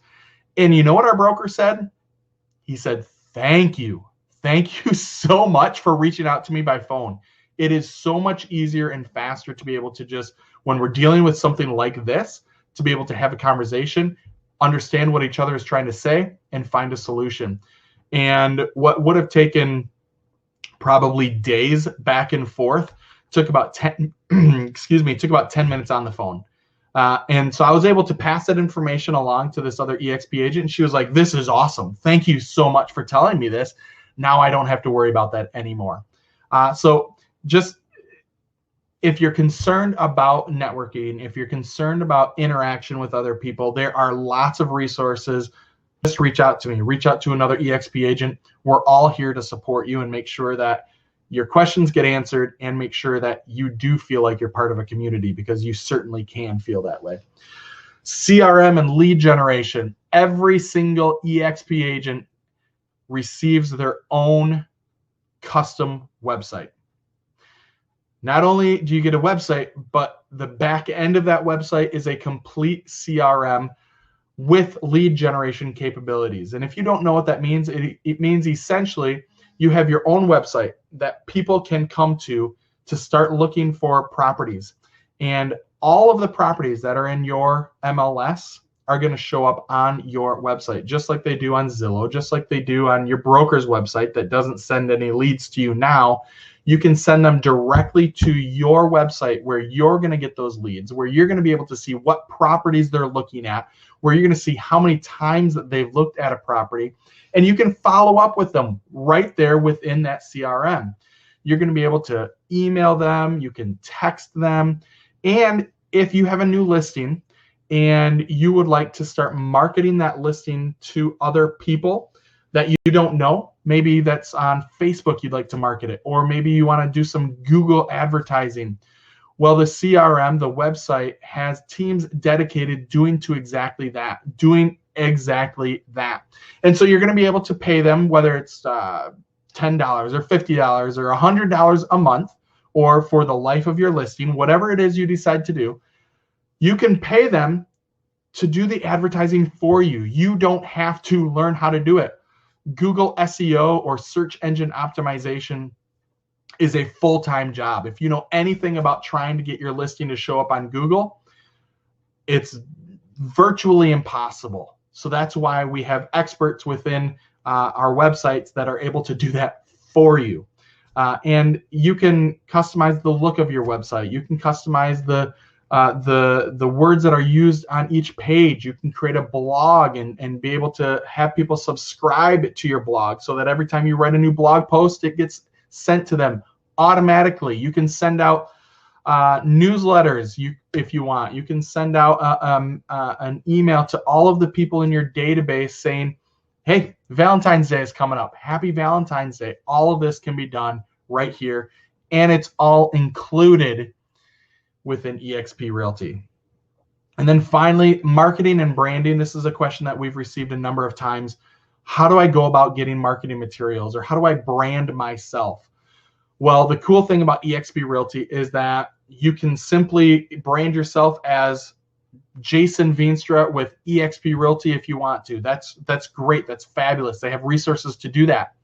And you know what our broker said? He said, thank you. Thank you so much for reaching out to me by phone. It is so much easier and faster to be able to just, when we're dealing with something like this, to be able to have a conversation, understand what each other is trying to say, and find a solution. And what would have taken probably days back and forth took about 10 minutes on the phone. And so I was able to pass that information along to this other EXP agent, and she was like, this is awesome. Thank you so much for telling me this. Now I don't have to worry about that anymore. So just, if you're concerned about networking, if you're concerned about interaction with other people, there are lots of resources. Just reach out to me, reach out to another EXP agent. We're all here to support you and make sure that your questions get answered, and make sure that you do feel like you're part of a community, because you certainly can feel that way. CRM and lead generation. Every single EXP agent receives their own custom website. Not only do you get a website, but the back end of that website is a complete CRM with lead generation capabilities. And if you don't know what that means, it means essentially you have your own website that people can come to start looking for properties. And all of the properties that are in your MLS are going to show up on your website, just like they do on Zillow, just like they do on your broker's website that doesn't send any leads to you now. You can send them directly to your website, where you're going to get those leads, where you're going to be able to see what properties they're looking at, where you're going to see how many times that they've looked at a property, and you can follow up with them right there within that CRM. You're going to be able to email them, you can text them, and if you have a new listing and you would like to start marketing that listing to other people that you don't know, maybe that's on Facebook you'd like to market it, or maybe you want to do some Google advertising. Well, the CRM, the website, has teams dedicated doing exactly that. And so you're going to be able to pay them, whether it's $10 or $50 or $100 a month, or for the life of your listing, whatever it is you decide to do, you can pay them to do the advertising for you. You don't have to learn how to do it. Google SEO or search engine optimization is a full-time job. If you know anything about trying to get your listing to show up on Google, it's virtually impossible. So that's why we have experts within our websites that are able to do that for you. And you can customize the look of your website. You can customize the words that are used on each page. You can create a blog and be able to have people subscribe to your blog so that every time you write a new blog post, it gets sent to them automatically. You can send out newsletters if you want. You can send out an email to all of the people in your database saying, hey, Valentine's Day is coming up. Happy Valentine's Day. All of this can be done right here, and it's all included within Exp Realty. And then finally, marketing and branding. This is a question that we've received a number of times. How do I go about getting marketing materials, or how do I brand myself? Well, the cool thing about Exp Realty is that you can simply brand yourself as Jason Veenstra with Exp Realty if you want to. That's great. That's fabulous. They have resources to do that.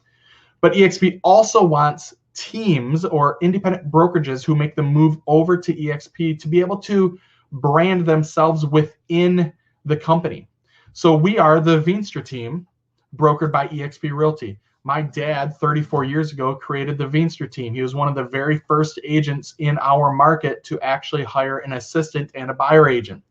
But Exp also wants teams or independent brokerages who make the move over to Exp to be able to brand themselves within the company. So we are the Veenstra team, brokered by Exp Realty. My dad, 34 years ago, created the Veenstra team. He was one of the very first agents in our market to actually hire an assistant and a buyer agent.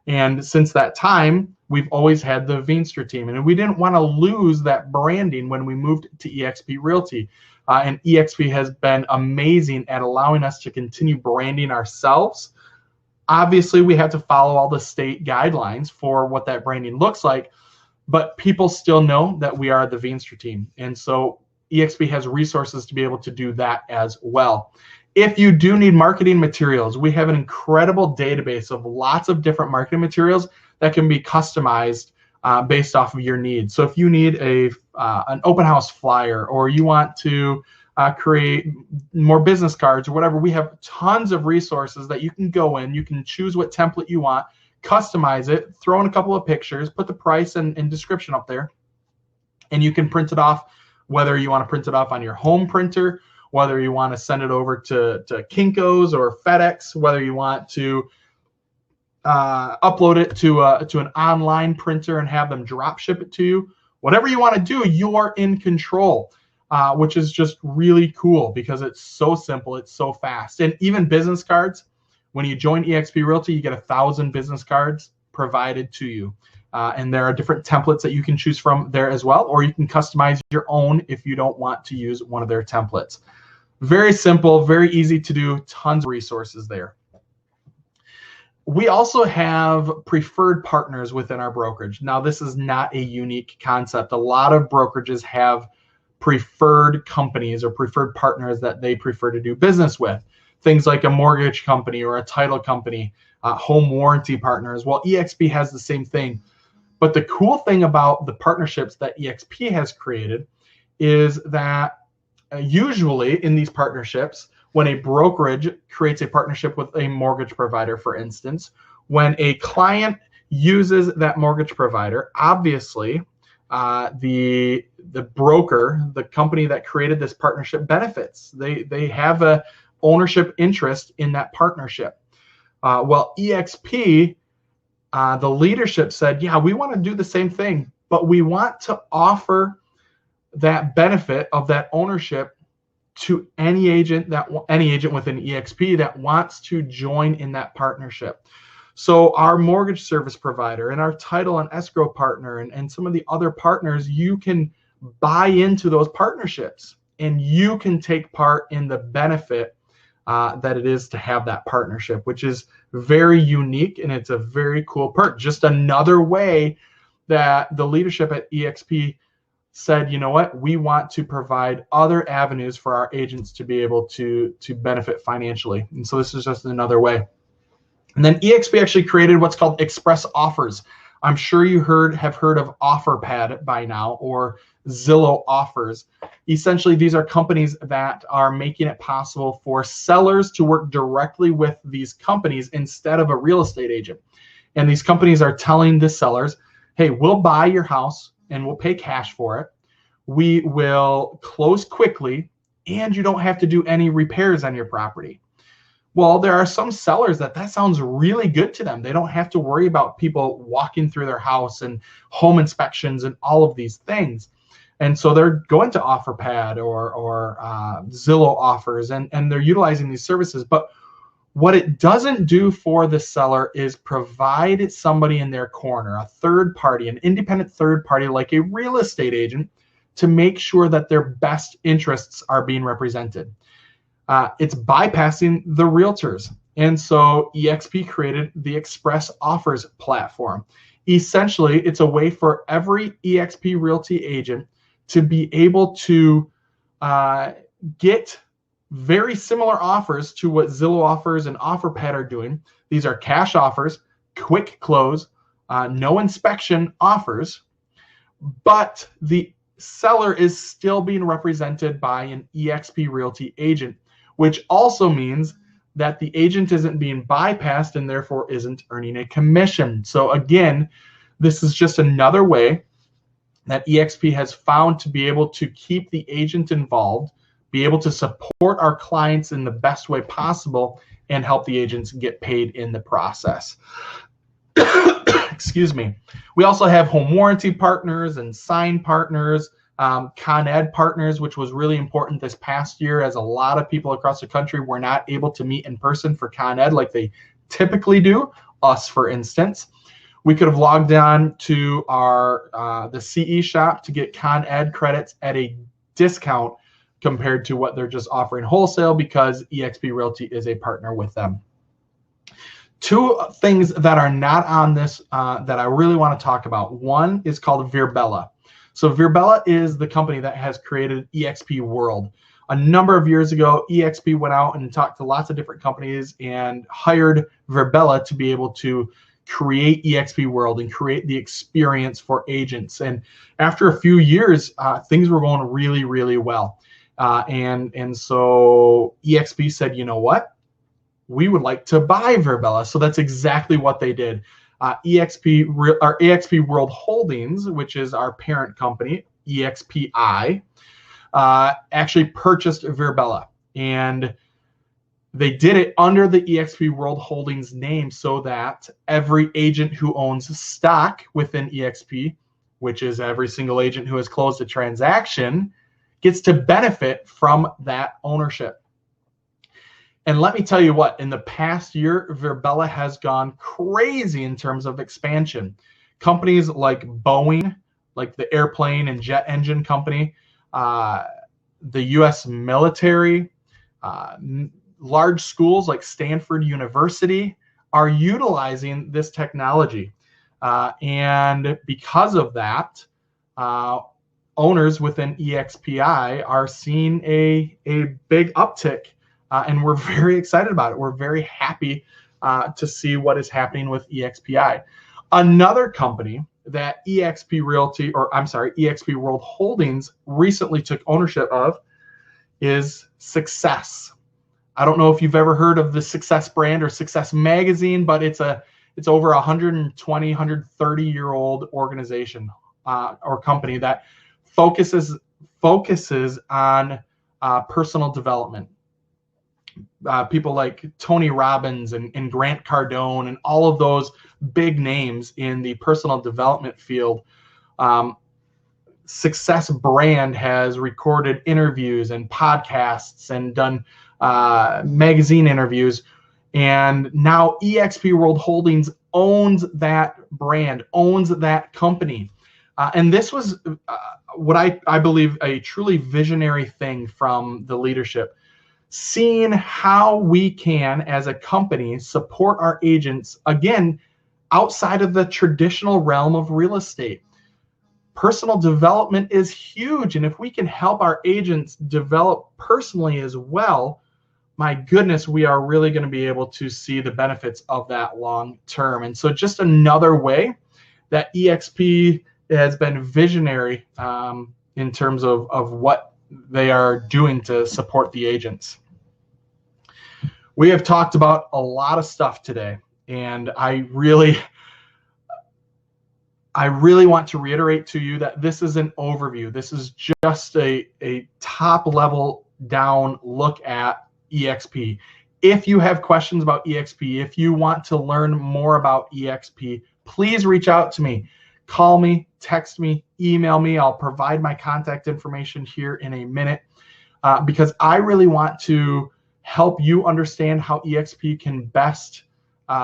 And since that time, we've always had the Veenstra team. And we didn't want to lose that branding when we moved to Exp Realty. And Exp has been amazing at allowing us to continue branding ourselves. Obviously, we have to follow all the state guidelines for what that branding looks like, but people still know that we are the Veenstra team. And so Exp has resources to be able to do that as well. If you do need marketing materials, we have an incredible database of lots of different marketing materials that can be customized based off of your needs. So if you need an open house flyer, or you want to create more business cards or whatever, we have tons of resources that you can go in. You can choose what template you want, customize it, throw in a couple of pictures, put the price and description up there, and you can print it off, whether you want to print it off on your home printer, whether you want to send it over to Kinko's or FedEx, whether you want to upload it to an online printer and have them drop ship it to you. Whatever you want to do, you are in control, which is just really cool because it's so simple, it's so fast. And even business cards, when you join Exp Realty, you get 1,000 business cards provided to you. And there are different templates that you can choose from there as well, or you can customize your own if you don't want to use one of their templates. Very simple, very easy to do, tons of resources there. We also have preferred partners within our brokerage. Now, this is not a unique concept. A lot of brokerages have preferred companies or preferred partners that they prefer to do business with. Things like a mortgage company or a title company, home warranty partners. Well, Exp has the same thing. But the cool thing about the partnerships that Exp has created is that usually in these partnerships, when a brokerage creates a partnership with a mortgage provider, for instance, when a client uses that mortgage provider, obviously the broker, the company that created this partnership, benefits. They have a ownership interest in that partnership. Well, Exp, the leadership said, yeah, we want to do the same thing, but we want to offer that benefit of that ownership to any agent within Exp that wants to join in that partnership. So our mortgage service provider and our title and escrow partner and some of the other partners, you can buy into those partnerships. and you can take part in the benefit that it is to have that partnership, which is very unique, and it's a very cool perk. Just another way that the leadership at EXP said, you know what, we want to provide other avenues for our agents to be able to benefit financially. And so this is just another way. And then EXP actually created what's called Express Offers. I'm sure you have heard of OfferPad by now, or Zillow Offers. Essentially, these are companies that are making it possible for sellers to work directly with these companies instead of a real estate agent. And these companies are telling the sellers, hey, we'll buy your house and we'll pay cash for it. We will close quickly, and you don't have to do any repairs on your property. Well, there are some sellers that sounds really good to them. They don't have to worry about people walking through their house and home inspections and all of these things. And so they're going to OfferPad or Zillow Offers, and they're utilizing these services. But what it doesn't do for the seller is provide somebody in their corner, a third party, an independent third party like a real estate agent, to make sure that their best interests are being represented. It's bypassing the realtors. And so EXP created the Express Offers platform. Essentially, it's a way for every EXP Realty agent to be able to get very similar offers to what Zillow Offers and OfferPad are doing. These are cash offers, quick close, no inspection offers, but the seller is still being represented by an EXP Realty agent, which also means that the agent isn't being bypassed and therefore isn't earning a commission. So again, this is just another way that EXP has found to be able to keep the agent involved, be able to support our clients in the best way possible, and help the agents get paid in the process. Excuse me. We also have home warranty partners and sign partners, Con Ed partners, which was really important this past year, as a lot of people across the country were not able to meet in person for Con Ed like they typically do, us for instance. We could have logged on to our the CE shop to get Con Ed credits at a discount compared to what they're just offering wholesale, because EXP Realty is a partner with them. Two things that are not on this that I really want to talk about. One is called Virbela. So Virbela is the company that has created Exp World. A number of years ago, EXP went out and talked to lots of different companies and hired Virbela to be able to create Exp World and create the experience for agents. And after a few years, things were going really, really well. And so EXP said, you know what? We would like to buy Virbela. So that's exactly what they did. Exp World Holdings, which is our parent company, EXPI, actually purchased Virbela. And they did it under the Exp World Holdings name so that every agent who owns stock within EXP, which is every single agent who has closed a transaction, gets to benefit from that ownership. And let me tell you what, in the past year, Virbela has gone crazy in terms of expansion. Companies like Boeing, like the airplane and jet engine company, the U.S. military, large schools like Sanford University are utilizing this technology. And because of that, owners within EXPI are seeing a big uptick. And we're very excited about it. We're very happy to see what is happening with EXPI. Another company that EXP World Holdings recently took ownership of is Success. I don't know if you've ever heard of the Success brand or Success magazine, but it's over 120, 130-year-old organization or company that focuses on personal development. People like Tony Robbins and Grant Cardone and all of those big names in the personal development field. Success brand has recorded interviews and podcasts and done magazine interviews. And now EXP World Holdings owns that brand, owns that company. And this was what I believe a truly visionary thing from the leadership, seeing how we can, as a company, support our agents, again, outside of the traditional realm of real estate. Personal development is huge. And if we can help our agents develop personally as well, my goodness, we are really going to be able to see the benefits of that long term. And so just another way that EXP has been visionary in terms of what they are doing to support the agents. We have talked about a lot of stuff today, and I really want to reiterate to you that this is an overview. This is just a top level down look at EXP. If you have questions about EXP, if you want to learn more about EXP, please reach out to me. Call me, text me, email me. I'll provide my contact information here in a minute because I really want to help you understand how EXP can best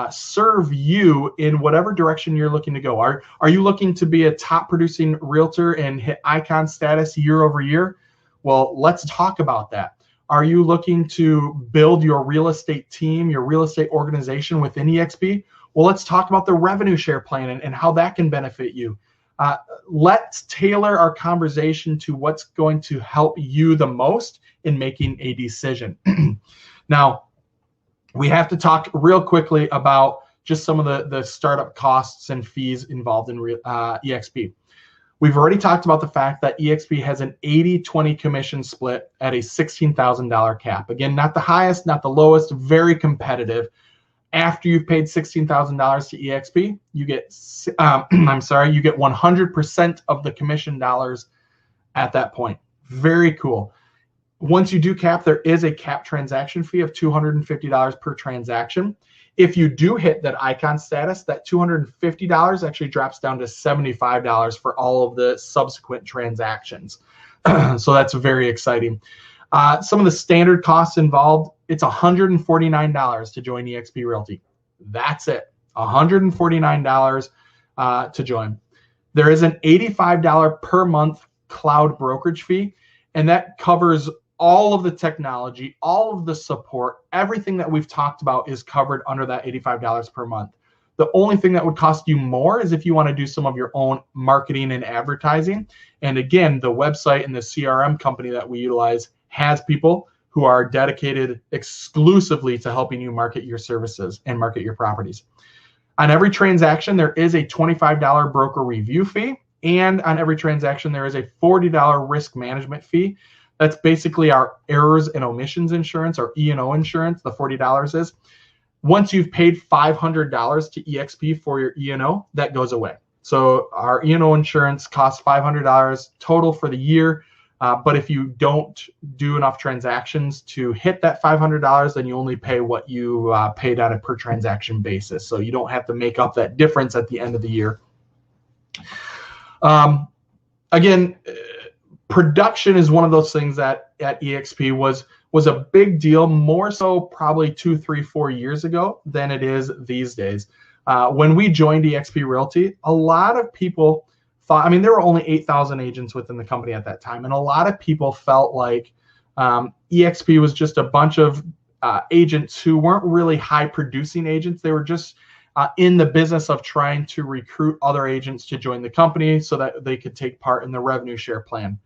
serve you in whatever direction you're looking to go. Are you looking to be a top producing realtor and hit icon status year over year? Well, let's talk about that. Are you looking to build your real estate team, your real estate organization within EXP? Well, let's talk about the revenue share plan and how that can benefit you. Let's tailor our conversation to what's going to help you the most in making a decision. Now, we have to talk real quickly about just some of the startup costs and fees involved in EXP. We've already talked about the fact that EXP has an 80-20 commission split at a $16,000 cap. Again, not the highest, not the lowest, very competitive. After you've paid $16,000 to EXP, you get you get 100% of the commission dollars at that point. Very cool. Once you do cap, there is a cap transaction fee of $250 per transaction. If you do hit that icon status, that $250 actually drops down to $75 for all of the subsequent transactions. So that's very exciting. Some of the standard costs involved, it's $149 to join EXP Realty. That's it, $149 to join. There is an $85 per month cloud brokerage fee, and that covers all of the technology, all of the support, everything that we've talked about is covered under that $85 per month. The only thing that would cost you more is if you want to do some of your own marketing and advertising. And again, the website and the CRM company that we utilize has people who are dedicated exclusively to helping you market your services and market your properties. On every transaction, there is a $25 broker review fee. And on every transaction, there is a $40 risk management fee. That's basically our errors and omissions insurance, or E&O insurance, the $40 is. Once you've paid $500 to EXP for your E&O, that goes away. So our E&O insurance costs $500 total for the year. But if you don't do enough transactions to hit that $500, then you only pay what you paid on a per transaction basis. So you don't have to make up that difference at the end of the year. Again, production is one of those things that at EXP was a big deal, more so probably 2, 3, 4 years ago than it is these days. When we joined EXP Realty, a lot of people thought, there were only 8,000 agents within the company at that time, and a lot of people felt like EXP was just a bunch of agents who weren't really high producing agents. They were just in the business of trying to recruit other agents to join the company so that they could take part in the revenue share plan.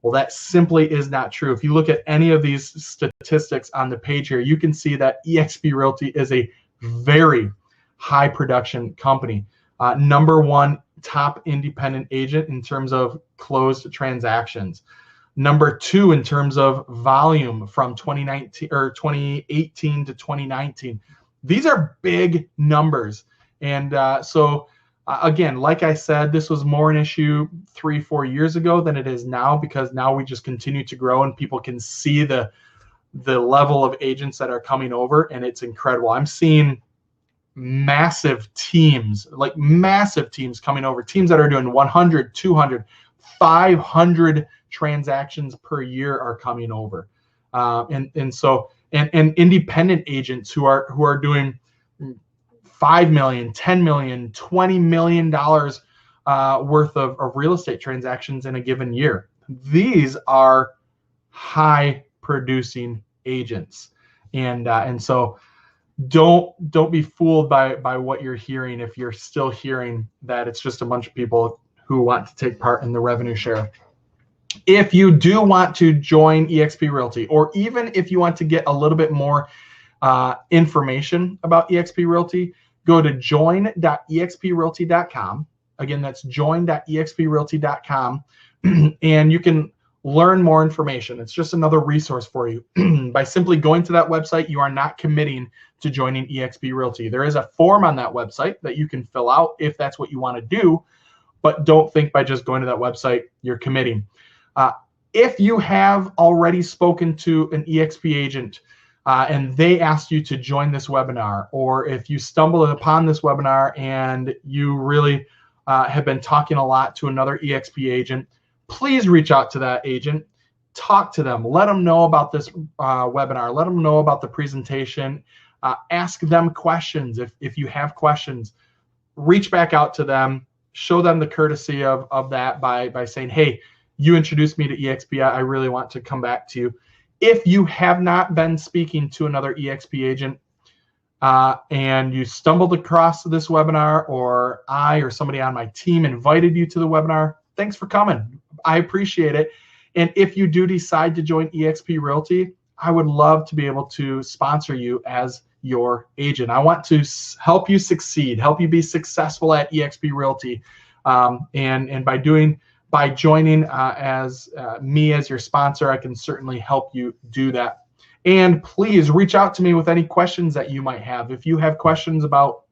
Well, that simply is not true. If you look at any of these statistics on the page here, you can see that EXP Realty is a very high production company. Number one top independent agent in terms of closed transactions. Number two in terms of volume from 2018 to 2019. These are big numbers. And again, like I said, this was more an issue 3, 4 years ago than it is now, because now we just continue to grow and people can see the level of agents that are coming over, and it's incredible. I'm seeing massive teams coming over, teams that are doing 100, 200, 500 transactions per year are coming over. And independent agents who are doing $5 million, $10 million, $20 million worth of real estate transactions in a given year. These are high producing agents, and so don't be fooled by what you're hearing if you're still hearing that it's just a bunch of people who want to take part in the revenue share. If you do want to join Exp Realty, or even if you want to get a little bit more information about Exp Realty, go to join.exprealty.com. Again, that's join.exprealty.com, and you can learn more information. It's just another resource for you. By simply going to that website, you are not committing to joining Exp Realty. There is a form on that website that you can fill out if that's what you want to do, but don't think by just going to that website you're committing. If you have already spoken to an Exp agent and they asked you to join this webinar, or if you stumbled upon this webinar and you really have been talking a lot to another Exp agent, please reach out to that agent, talk to them, let them know about this webinar, let them know about the presentation, ask them questions. If you have questions, reach back out to them, show them the courtesy of that by saying, hey, you introduced me to Exp, I really want to come back to you. If you have not been speaking to another Exp agent and you stumbled across this webinar, or I or somebody on my team invited you to the webinar, thanks for coming. I appreciate it. And if you do decide to join Exp Realty, I would love to be able to sponsor you as your agent. I want to help you succeed, help you be successful at Exp Realty. And by joining as me as your sponsor, I can certainly help you do that. And please reach out to me with any questions that you might have. If you have questions about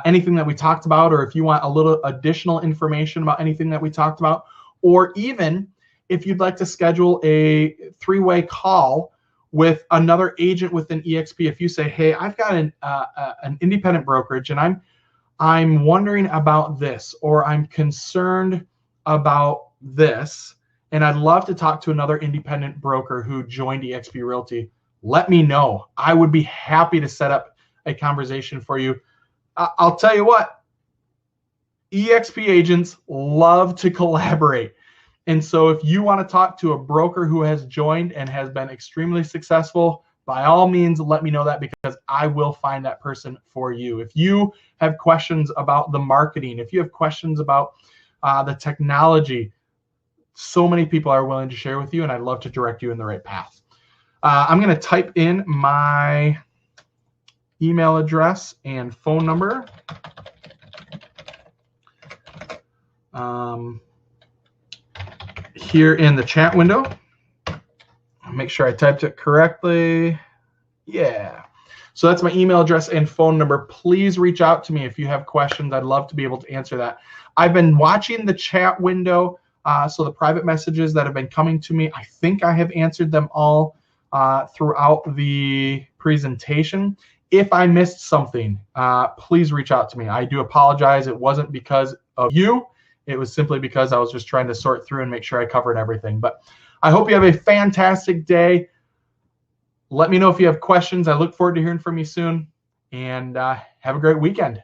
anything that we talked about, or if you want a little additional information about anything that we talked about, or even if you'd like to schedule a three-way call with another agent within Exp, if you say, hey, I've got an independent brokerage and I'm wondering about this, or I'm concerned about this, and I'd love to talk to another independent broker who joined Exp Realty, let me know. I would be happy to set up a conversation for you. I'll tell you what, Exp agents love to collaborate. And so if you want to talk to a broker who has joined and has been extremely successful, by all means, let me know that, because I will find that person for you. If you have questions about the marketing, if you have questions about the technology, so many people are willing to share with you, and I'd love to direct you in the right path. I'm going to type in my email address and phone number. Here in the chat window. Make sure I typed it correctly. Yeah. So that's my email address and phone number. Please reach out to me if you have questions. I'd love to be able to answer that. I've been watching the chat window, so the private messages that have been coming to me, I think I have answered them all throughout the presentation. If I missed something, please reach out to me. I do apologize. It wasn't because of you. It was simply because I was just trying to sort through and make sure I covered everything. But I hope you have a fantastic day. Let me know if you have questions. I look forward to hearing from you soon. And have a great weekend.